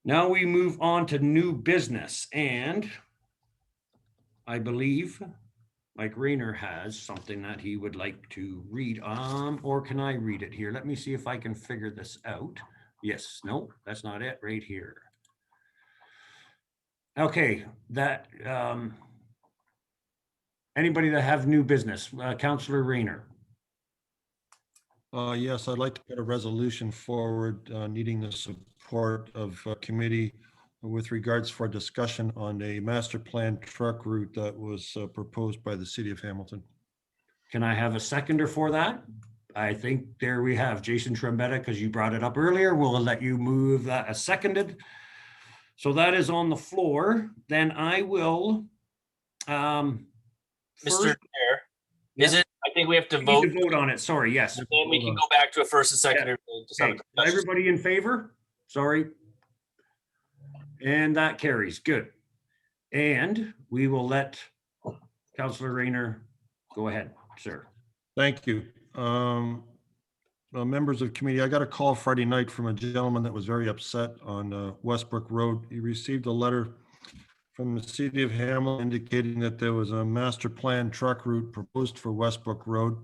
now we move on to new business. And I believe Mike Rayner has something that he would like to read. Or can I read it here? Let me see if I can figure this out. Yes, no, that's not it right here. Okay, that anybody that have new business, Councillor Rayner. Yes, I'd like to put a resolution forward needing the support of committee with regards for discussion on a master plan truck route that was proposed by the city of Hamilton. Can I have a seconder for that? I think there we have Jason Trombetta, because you brought it up earlier. We'll let you move that as seconded. So that is on the floor. Then I will. Mr. First, Chair, yeah. is it? I think we have to We vote. need to vote on it. Sorry, yes. And we can go back to a first and second. Okay. Everybody in favor? Sorry. And that carries. Good. And we will let Councillor Rayner go ahead, sir. Thank you. Members of committee, I got a call Friday night from a gentleman that was very upset on Westbrook Road. He received a letter from the city of Hamilton indicating that there was a master plan truck route proposed for Westbrook Road,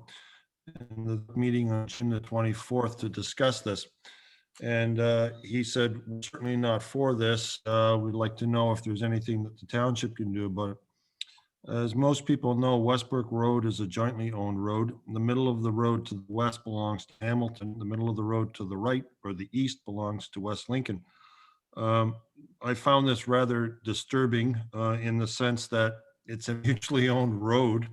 and the meeting on June the 24th to discuss this. And he said, certainly not for this. We'd like to know if there's anything that the township can do about it. As most people know, Westbrook Road is a jointly owned road. The middle of the road to the west belongs to Hamilton. The middle of the road to the right or the east belongs to West Lincoln. I found this rather disturbing in the sense that it's a mutually owned road,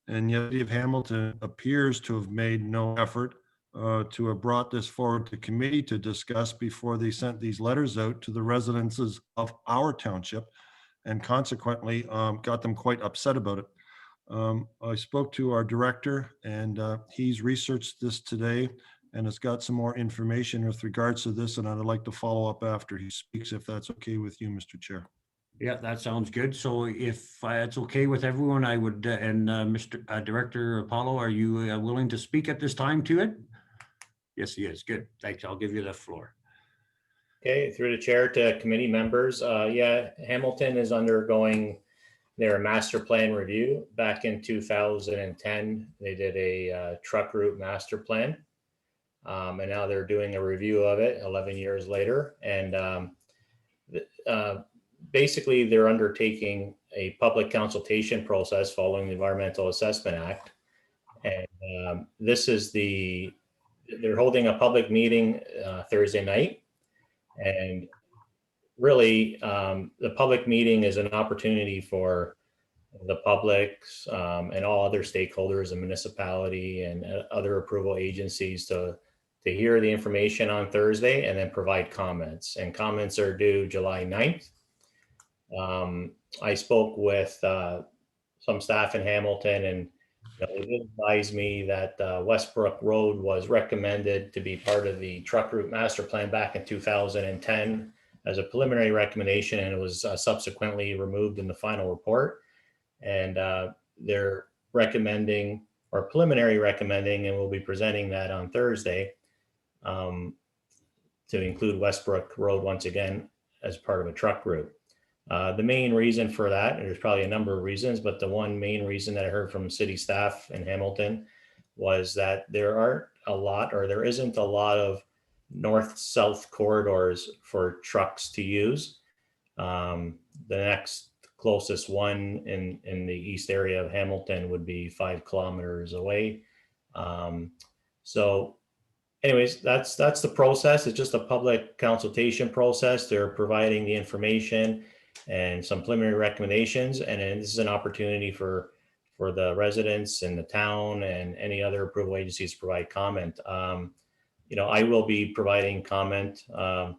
and yet the city of Hamilton appears to have made no effort to have brought this forward to committee to discuss before they sent these letters out to the residences of our township, and consequently got them quite upset about it. I spoke to our director, and he's researched this today and has got some more information with regards to this, and I'd like to follow up after he speaks, if that's okay with you, Mr. Chair. Yeah, that sounds good. So if it's okay with everyone, I would, and Mr. Director Apollo, are you willing to speak at this time to it? Yes, he is. Good. Thanks. I'll give you the floor. Okay, through the chair to committee members. Yeah, Hamilton is undergoing their master plan review. Back in 2010, they did a truck route master plan. And now they're doing a review of it 11 years later. And basically they're undertaking a public consultation process following the Environmental Assessment Act. And they're holding a public meeting Thursday night. And really, the public meeting is an opportunity for the public and all other stakeholders, the municipality and other approval agencies to hear the information on Thursday and then provide comments. And comments are due July 9th. I spoke with some staff in Hamilton, and they did advise me that Westbrook Road was recommended to be part of the truck route master plan back in 2010 as a preliminary recommendation, and it was subsequently removed in the final report. And they're recommending, or preliminary recommending, and we'll be presenting that on Thursday, to include Westbrook Road once again as part of a truck route. The main reason for that, and there's probably a number of reasons, but the one main reason that I heard from city staff in Hamilton was that there isn't a lot of north-south corridors for trucks to use. The next closest one in the east area of Hamilton would be 5 kilometers away. So anyways, that's the process. It's just a public consultation process. They're providing the information and some preliminary recommendations, and then this is an opportunity for the residents in the town and any other approval agencies to provide comment. I will be providing comment on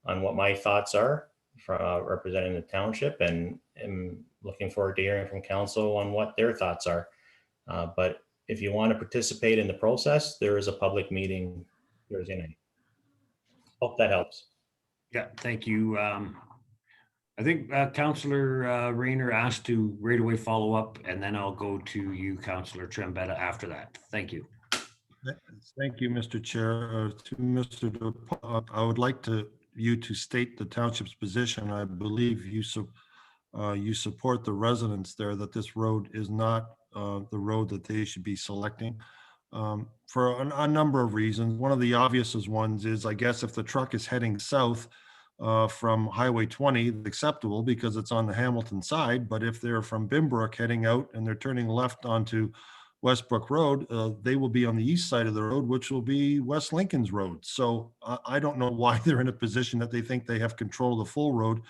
what my thoughts are from representing the township, and I'm looking forward to hearing from council on what their thoughts are. But if you want to participate in the process, there is a public meeting Thursday night. Hope that helps. Yeah, thank you. I think Councillor Rayner asked to right away follow up, and then I'll go to you, Councillor Trombetta, after that. Thank you. Thank you, Mr. Chair. To Mr. I would like you to state the township's position. I believe you support the residents there that this road is not the road that they should be selecting for a number of reasons. One of the obvious ones is, I guess, if the truck is heading south from Highway 20, it's acceptable because it's on the Hamilton side. But if they're from Bimbrook heading out and they're turning left onto Westbrook Road, they will be on the east side of the road, which will be West Lincoln's road. So I don't know why they're in a position that they think they have control of the full road,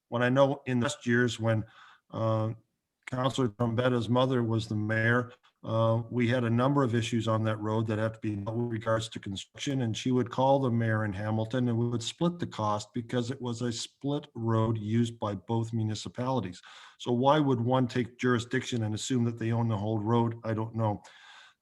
when I know in the last years when Councillor Trombetta's mother was the mayor, we had a number of issues on that road that have to be dealt with regards to construction, and she would call the mayor in Hamilton and we would split the cost because it was a split road used by both municipalities. So why would one take jurisdiction and assume that they own the whole road? I don't know.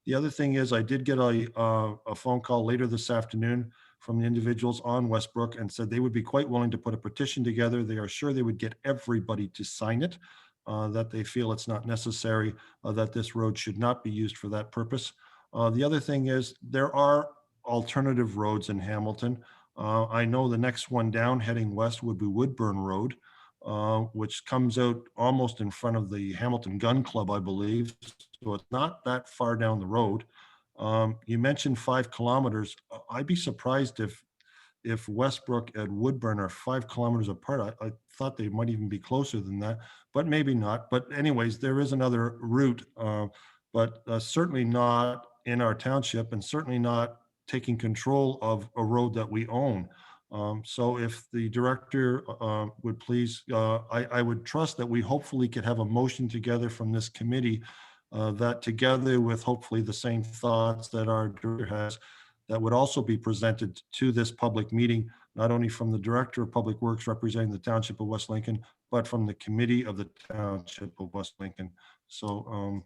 The other thing is, I did get a phone call later this afternoon from the individuals on Westbrook and said they would be quite willing to put a petition together. They are sure they would get everybody to sign it, that they feel it's not necessary, that this road should not be used for that purpose. The other thing is, there are alternative roads in Hamilton. I know the next one down heading west would be Woodburn Road, which comes out almost in front of the Hamilton Gun Club, I believe. So it's not that far down the road. You mentioned 5 kilometers. I'd be surprised if Westbrook and Woodburn are 5 kilometers apart. I thought they might even be closer than that, but maybe not. But anyways, there is another route, but certainly not in our township and certainly not taking control of a road that we own. So if the director would please, I would trust that we hopefully could have a motion together from this committee that, together with hopefully the same thoughts that our director has, that would also be presented to this public meeting, not only from the Director of Public Works representing the Township of West Lincoln, but from the Committee of the Township of West Lincoln. So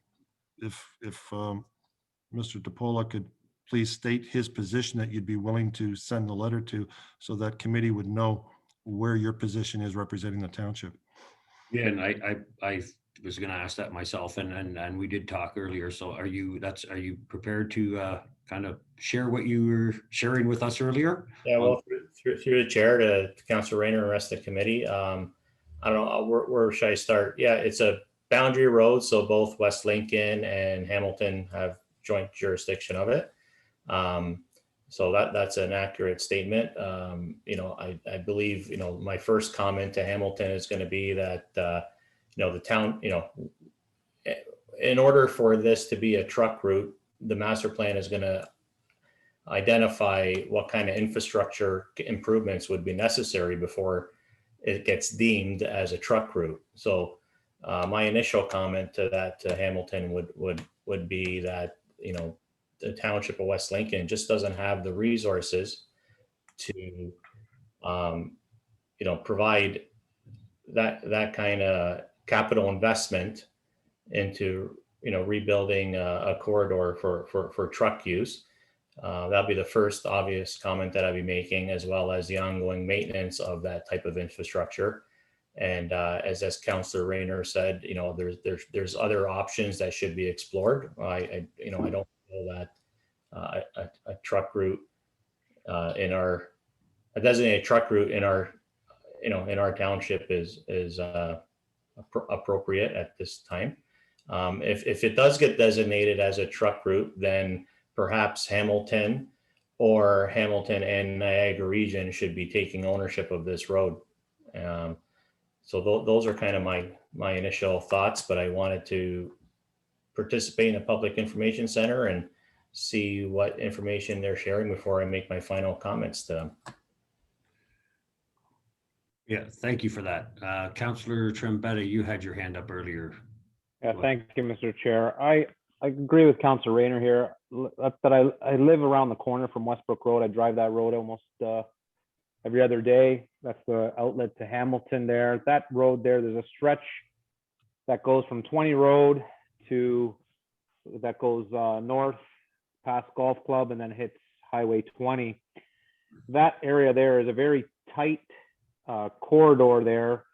if Mr. DePola could please state his position that you'd be willing to send the letter to, so that committee would know where your position is representing the township. Yeah, and I was going to ask that myself, and we did talk earlier. So are you prepared to kind of share what you were sharing with us earlier? Yeah, well, through the chair to Councillor Rayner and the rest of the committee. I don't know, where should I start? Yeah, it's a boundary road, so both West Lincoln and Hamilton have joint jurisdiction of it. So that's an accurate statement. I believe, my first comment to Hamilton is going to be that, the town, in order for this to be a truck route, the master plan is going to identify what kind of infrastructure improvements would be necessary before it gets deemed as a truck route. So my initial comment to that to Hamilton would be that, the Township of West Lincoln just doesn't have the resources to, provide that kind of capital investment into, rebuilding a corridor for truck use. That'll be the first obvious comment that I'll be making, as well as the ongoing maintenance of that type of infrastructure. And as Councillor Rayner said, there's other options that should be explored. I don't know that a truck route a designated truck route in our township is appropriate at this time. If it does get designated as a truck route, then perhaps Hamilton and Niagara region should be taking ownership of this road. So those are kind of my initial thoughts, but I wanted to participate in a public information center and see what information they're sharing before I make my final comments to them. Yeah, thank you for that. Councillor Trombetta, you had your hand up earlier. Yeah, thank you, Mr. Chair. I agree with Councillor Rayner here. That I live around the corner from Westbrook Road. I drive that road almost every other day. That's the outlet to Hamilton there. That road there, there's a stretch that goes from 20 Road to that goes north past Golf Club and then hits Highway 20. That area there is a very tight corridor there.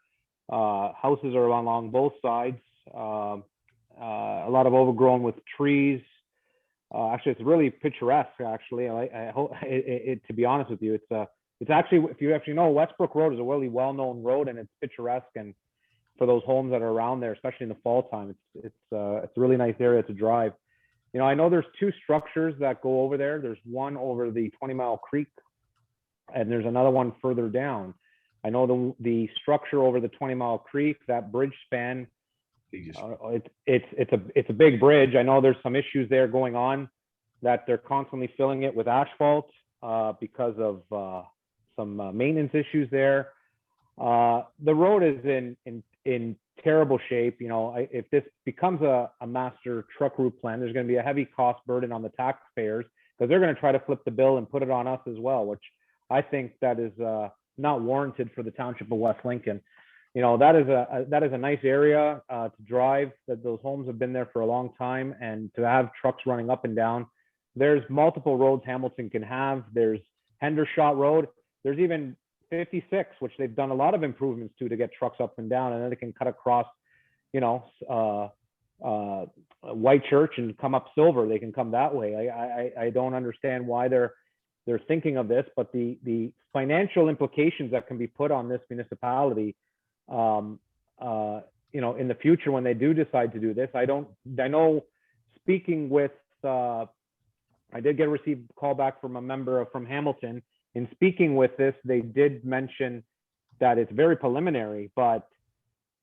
Houses are along both sides. A lot of overgrown with trees. Actually, it's really picturesque. Actually, I hope to be honest with you, it's actually, if you actually know, Westbrook Road is a really well-known road, and it's picturesque. And for those homes that are around there, especially in the fall time, it's a really nice area to drive. You know, I know there's two structures that go over there. There's one over the 20 Mile Creek, and there's another one further down. I know the structure over the 20 Mile Creek, that bridge span, it's a big bridge. I know there's some issues there going on, that they're constantly filling it with asphalt because of some maintenance issues there. The road is in terrible shape. You know, if this becomes a master truck route plan, there's going to be a heavy cost burden on the taxpayers, because they're going to try to flip the bill and put it on us as well, which I think that is not warranted for the township of West Lincoln. You know, that is a nice area to drive. That those homes have been there for a long time, and to have trucks running up and down. There's multiple roads Hamilton can have. There's Hendershot Road. There's even 56, which they've done a lot of improvements to get trucks up and down, and then they can cut across, you know, White Church and come up Silver. They can come that way. I don't understand why they're thinking of this, but the financial implications that can be put on this municipality, you know, in the future when they do decide to do this, I know, speaking with, I did receive a call back from a member from Hamilton. In speaking with this, they did mention that it's very preliminary, but,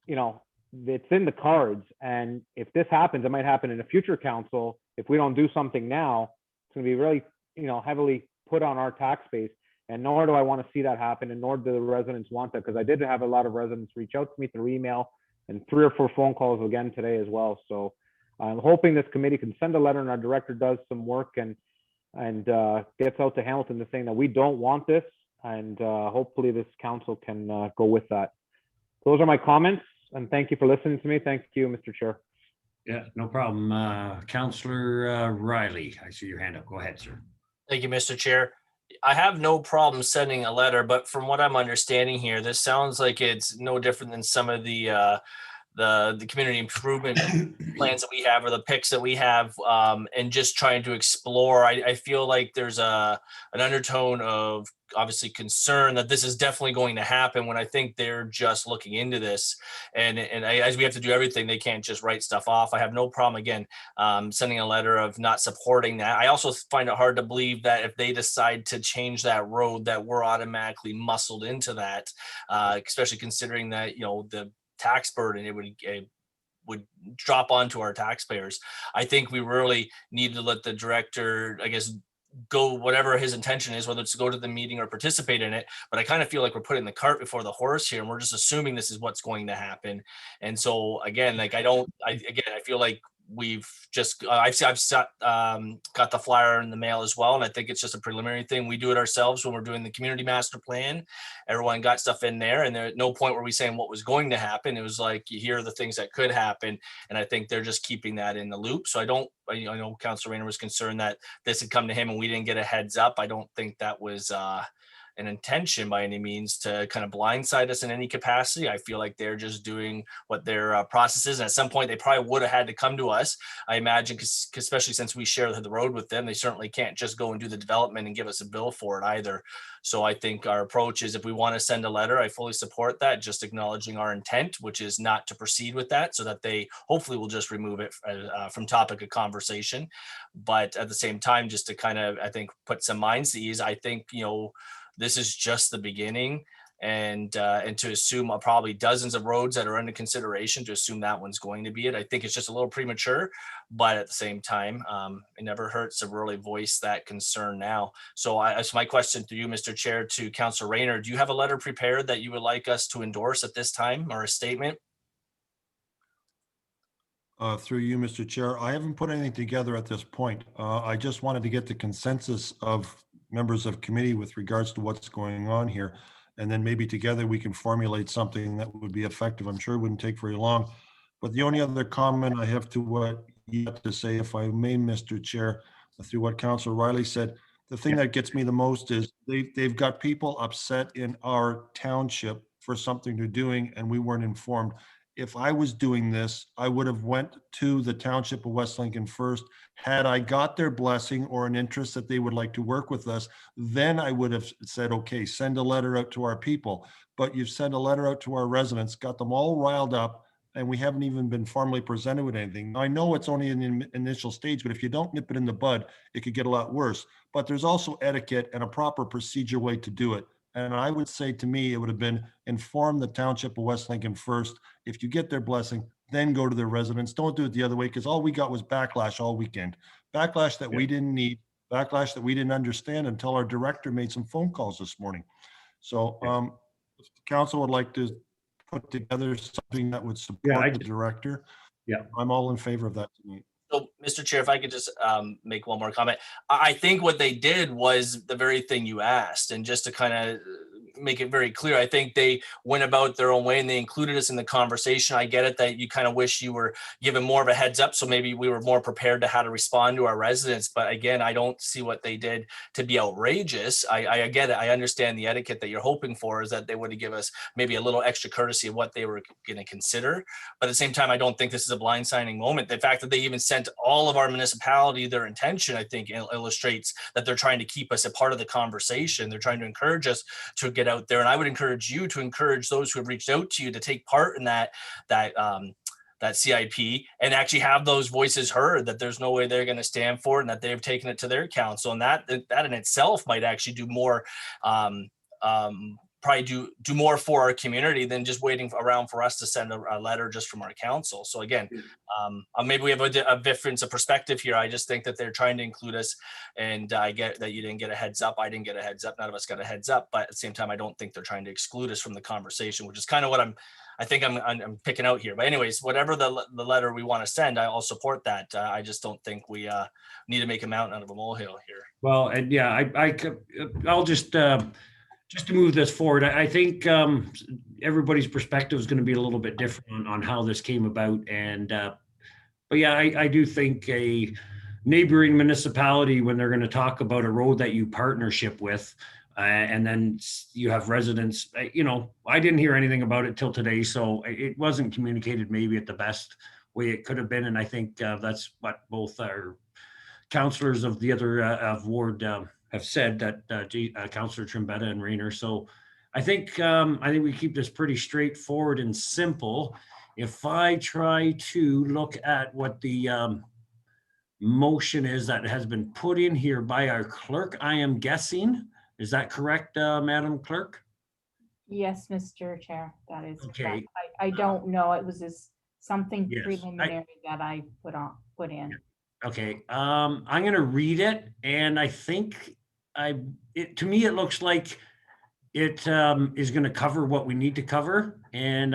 you know, it's in the cards. And if this happens, it might happen in a future council. If we don't do something now, it's going to be really, you know, heavily put on our tax base. And nor do I want to see that happen, and nor do the residents want that, because I did have a lot of residents reach out to me through email and 3 or 4 phone calls again today as well. So I'm hoping this committee can send a letter, and our director does some work and gets out to Hamilton to saying that we don't want this, and hopefully this council can go with that. Those are my comments, and thank you for listening to me. Thank you, Mr. Chair. Yeah, no problem. Councillor Riley, I see your hand up. Go ahead, sir. Thank you, Mr. Chair. I have no problem sending a letter, but from what I'm understanding here, this sounds like it's no different than some of the community improvement plans that we have, or the picks that we have, and just trying to explore. I feel like there's an undertone of obviously concern that this is definitely going to happen, when I think they're just looking into this. And as we have to do everything, they can't just write stuff off. I have no problem, again, sending a letter of not supporting that. I also find it hard to believe that if they decide to change that road, that we're automatically muscled into that, especially considering that, you know, the tax burden it would drop onto our taxpayers. I think we really need to let the director, I guess, go whatever his intention is, whether it's to go to the meeting or participate in it. But I kind of feel like we're putting the cart before the horse here, and we're just assuming this is what's going to happen. And so again, like I feel like we've just I've got the flyer in the mail as well, and I think it's just a preliminary thing. We do it ourselves when we're doing the community master plan. Everyone got stuff in there, and there's no point where we saying what was going to happen. It was like, here are the things that could happen, and I think they're just keeping that in the loop. So I know Councilor Rayner was concerned that this had come to him and we didn't get a heads up. I don't think that was an intention by any means to kind of blindside us in any capacity. I feel like they're just doing what their process is. And at some point, they probably would have had to come to us, I imagine, because especially since we share the road with them, they certainly can't just go and do the development and give us a bill for it either. So I think our approach is, if we want to send a letter, I fully support that, just acknowledging our intent, which is not to proceed with that, so that they hopefully will just remove it from topic of conversation. But at the same time, just to kind of, I think, put some minds at ease, I think, you know, this is just the beginning, and to assume probably dozens of roads that are under consideration, to assume that one's going to be it. I think it's just a little premature, but at the same time, it never hurts to really voice that concern now. So my question to you, Mr. Chair, to Councilor Rayner, do you have a letter prepared that you would like us to endorse at this time, or a statement? Through you, Mr. Chair, I haven't put anything together at this point. I just wanted to get the consensus of members of committee with regards to what's going on here. And then maybe together we can formulate something that would be effective. I'm sure it wouldn't take very long. But the only other comment I have to what yet to say, if I may, Mr. Chair, through what Councillor Riley said. The thing that gets me the most is they've got people upset in our township for something they're doing and we weren't informed. If I was doing this, I would have went to the Township of West Lincoln first. Had I got their blessing or an interest that they would like to work with us, then I would have said, okay, send a letter out to our people. But you've sent a letter out to our residents, got them all riled up, and we haven't even been formally presented with anything. I know it's only in the initial stage, but if you don't nip it in the bud, it could get a lot worse. But there's also etiquette and a proper procedure way to do it. And I would say, to me, it would have been inform the Township of West Lincoln first. If you get their blessing, then go to their residents. Don't do it the other way, because all we got was backlash all weekend. Backlash that we didn't need, backlash that we didn't understand until our director made some phone calls this morning. So if the council would like to put together something that would support the director, I'm all in favor of that tonight. So, Mr. Chair, if I could just make one more comment. I think what they did was the very thing you asked, and just to kind of make it very clear, I think they went about their own way and they included us in the conversation. I get it that you kind of wish you were given more of a heads up, so maybe we were more prepared to how to respond to our residents. But again, I don't see what they did to be outrageous. I get it. I understand the etiquette that you're hoping for is that they would have given us maybe a little extra courtesy of what they were going to consider. But at the same time, I don't think this is a blind signing moment. The fact that they even sent all of our municipality their intention, I think illustrates that they're trying to keep us a part of the conversation. They're trying to encourage us to get out there. And I would encourage you to encourage those who have reached out to you to take part in that CIP and actually have those voices heard, that there's no way they're going to stand for it and that they've taken it to their council. And that in itself might actually do more, probably do more for our community than just waiting around for us to send a letter just from our council. So again, maybe we have a difference of perspective here. I just think that they're trying to include us, and I get that you didn't get a heads up. I didn't get a heads up. None of us got a heads up. But at the same time, I don't think they're trying to exclude us from the conversation, which is kind of what I think I'm picking out here. But anyways, whatever the letter we want to send, I'll support that. I just don't think we need to make a mountain out of a molehill here. Well, and yeah, I'll just to move this forward, I think everybody's perspective is going to be a little bit different on how this came about. And but yeah, I do think a neighboring municipality, when they're going to talk about a road that you partnership with, and then you have residents, I didn't hear anything about it till today, so it wasn't communicated maybe at the best way it could have been. And I think that's what both our councillors of the other of ward have said, that Councillor Trombetta and Rayner. So I think we keep this pretty straightforward and simple. If I try to look at what the motion is that has been put in here by our clerk, I am guessing, is that correct, Madam Clerk? Yes, Mr. Chair, that is Okay. correct. I don't know. It was just something Yes, preliminary that I put in. Okay, I'm going to read it, and I think to me it looks like it is going to cover what we need to cover, and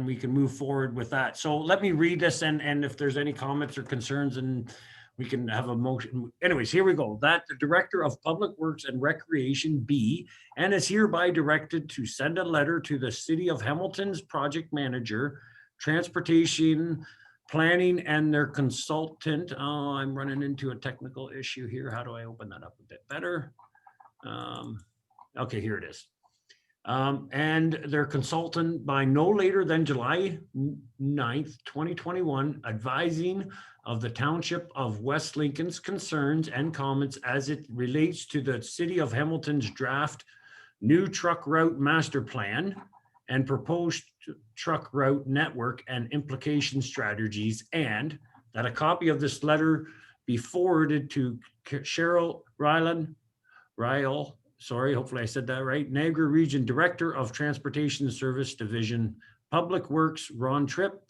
we can move forward with that. So let me read this, and if there's any comments or concerns, and we can have a motion. Anyways, here we go. That the Director of Public Works and Recreation be and is hereby directed to send a letter to the City of Hamilton's project manager, transportation planning, and their consultant. Oh, I'm running into a technical issue here. How do I open that up a bit better? Okay, here it is. And their consultant by no later than July 9th, 2021, advising of the Township of West Lincoln's concerns and comments as it relates to the City of Hamilton's draft new truck route master plan and proposed truck route network and implication strategies, and that a copy of this letter be forwarded to Cheryl Ryle, sorry, hopefully I said that right, Niagara Region Director of Transportation Service Division, Public Works, Ron Tripp,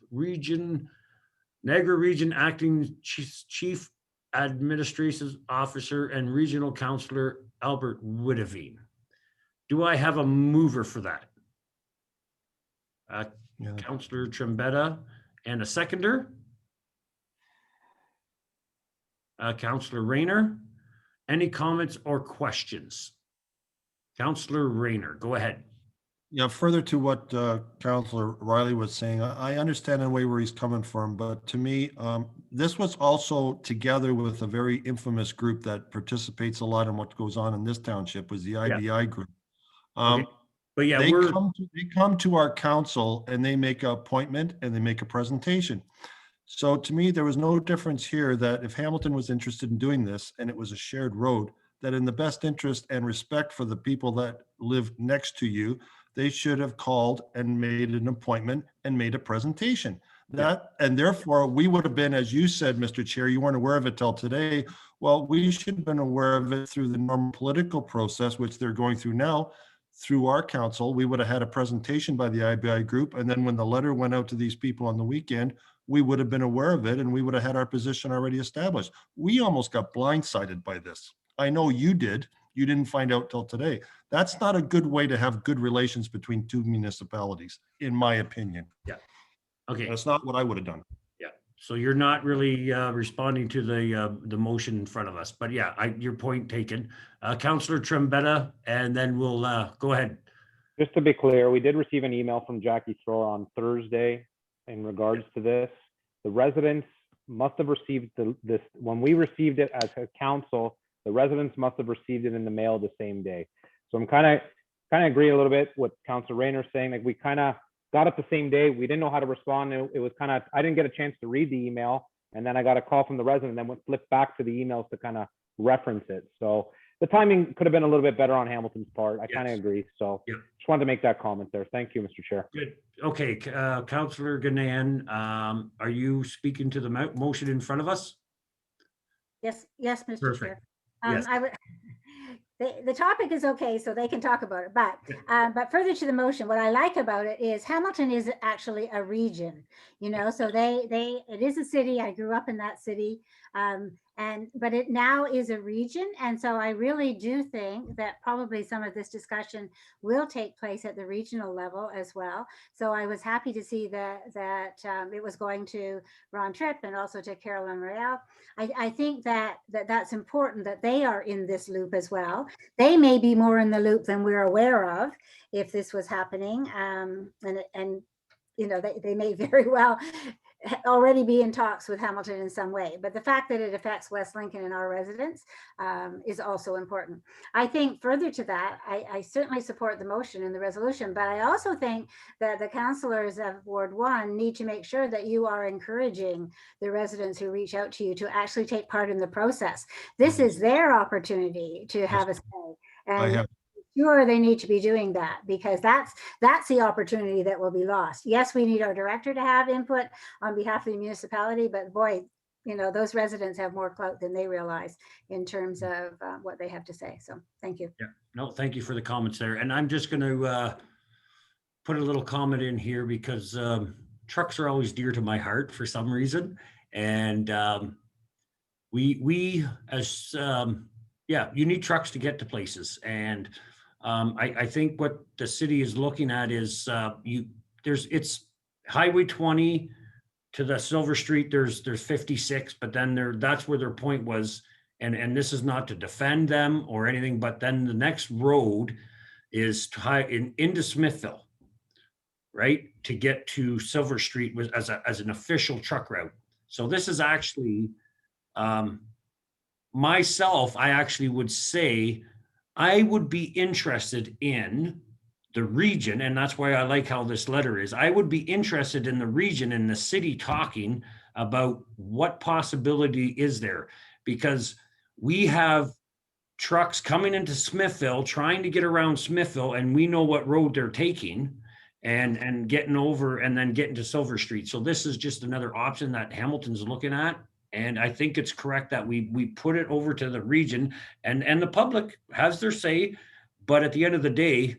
Niagara Region Acting Chief Administrative Officer, and Regional Councillor Albert Witteveen. Do I have a mover for that? Councillor Trombetta, and a seconder? Councillor Rayner. Any comments or questions? Councillor Rayner, go ahead. Yeah, further to what Councillor Riley was saying, I understand in a way where he's coming from, but to me, this was also together with a very infamous group that participates a lot in what goes on in this township, was the IBI group. Okay. But yeah, they come to our council and they make an appointment and they make a presentation. So to me, there was no difference here that if Hamilton was interested in doing this and it was a shared road, that in the best interest and respect for the people that live next to you, they should have called and made an appointment and made a presentation. And therefore we would have been, as you said, Mr. Chair, you weren't aware of it till today. Well, we should have been aware of it through the normal political process, which they're going through now. Through our council, we would have had a presentation by the IBI group. And then when the letter went out to these people on the weekend, we would have been aware of it and we would have had our position already established. We almost got blindsided by this. I know you did. You didn't find out till today. That's not a good way to have good relations between two municipalities, in my opinion. Yeah. Okay. That's not what I would have done. Yeah. So you're not really responding to the motion in front of us, but yeah, your point taken. Councillor Trombetta, and then we'll go ahead. Just to be clear, we did receive an email from Jackie Thrower on Thursday in regards to this. The residents must have received this, when we received it as a council, the residents must have received it in the mail the same day. So I'm kind of agree a little bit with Councilor Rayner's saying, like we kind of got it the same day. We didn't know how to respond. It was kind of, I didn't get a chance to read the email, and then I got a call from the resident, and then went flipped back to the emails to kind of reference it. So the timing could have been a little bit better on Hamilton's part. I kind of agree. So just wanted to make that comment there. Thank you, Mr. Chair. Good. Okay, Councillor Ganan, are you speaking to the motion in front of us? Yes, Mr. Perfect. Chair. Yes. I would. The topic is okay, so they can talk about it. But further to the motion, what I like about it is Hamilton is actually a region, you know. So it is a city. I grew up in that city, but it now is a region, and so I really do think that probably some of this discussion will take place at the regional level as well. So I was happy to see that it was going to Ron Tripp and also to Carolyn Royale. I think that's important that they are in this loop as well. They may be more in the loop than we're aware of if this was happening, and you know, they may very well already be in talks with Hamilton in some way. But the fact that it affects West Lincoln and our residents is also important. I think further to that, I certainly support the motion and the resolution, but I also think that the councillors of Ward 1 need to make sure that you are encouraging the residents who reach out to you to actually take part in the process. This is their opportunity to have a say. And sure, they need to be doing that, because that's the opportunity that will be lost. Yes, we need our director to have input on behalf of the municipality, but boy, you know, those residents have more clout than they realize in terms of what they have to say. So thank you. Yeah, no, thank you for the comments there. And I'm just going to put a little comment in here because trucks are always dear to my heart for some reason. And we as, you need trucks to get to places. And I think what the city is looking at is it's Highway 20 to the Silver Street. There's 56, but then that's where their point was. And this is not to defend them or anything, but then the next road is into Smithville, right? To get to Silver Street as an official truck route. So this is actually myself. I actually would say I would be interested in the region, and that's why I like how this letter is. I would be interested in the region and the city talking about what possibility is there, because we have trucks coming into Smithville, trying to get around Smithville, and we know what road they're taking and getting over and then getting to Silver Street. So this is just another option that Hamilton's looking at. And I think it's correct that we put it over to the region, and the public has their say. But at the end of the day,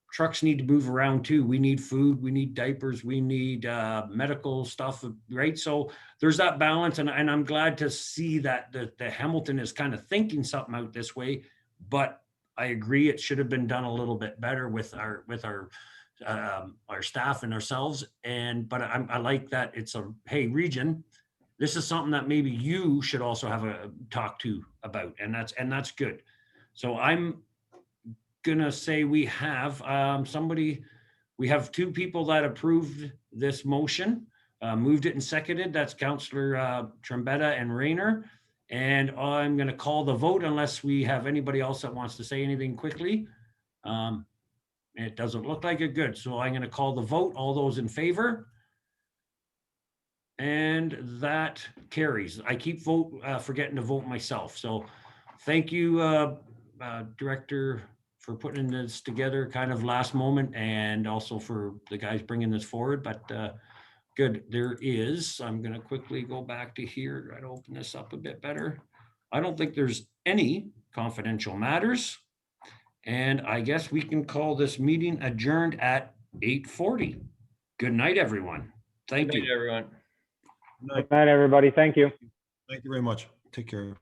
trucks need to move around too. We need food, we need diapers, we need medical stuff, right? So there's that balance, and I'm glad to see that the Hamilton is kind of thinking something out this way. But I agree, it should have been done a little bit better with our staff and ourselves. But I like that it's a region. This is something that maybe you should also have a talk to about, and that's good. So I'm gonna say we have we have two people that approved this motion. Moved it and seconded. That's Councillor Trombetta and Rayner. And I'm going to call the vote unless we have anybody else that wants to say anything quickly. It doesn't look like it. Good. So I'm going to call the vote. All those in favor? And that carries. I keep forgetting to vote myself. So thank you, Director, for putting this together kind of last moment, and also for the guys bringing this forward. But good, there is. I'm going to quickly go back to here, try to open this up a bit better. I don't think there's any confidential matters. And I guess we can call this meeting adjourned at 8:40. Good night, everyone. Thank you. Good night, everyone. Good night, everybody. Thank you. Thank you very much. Take care.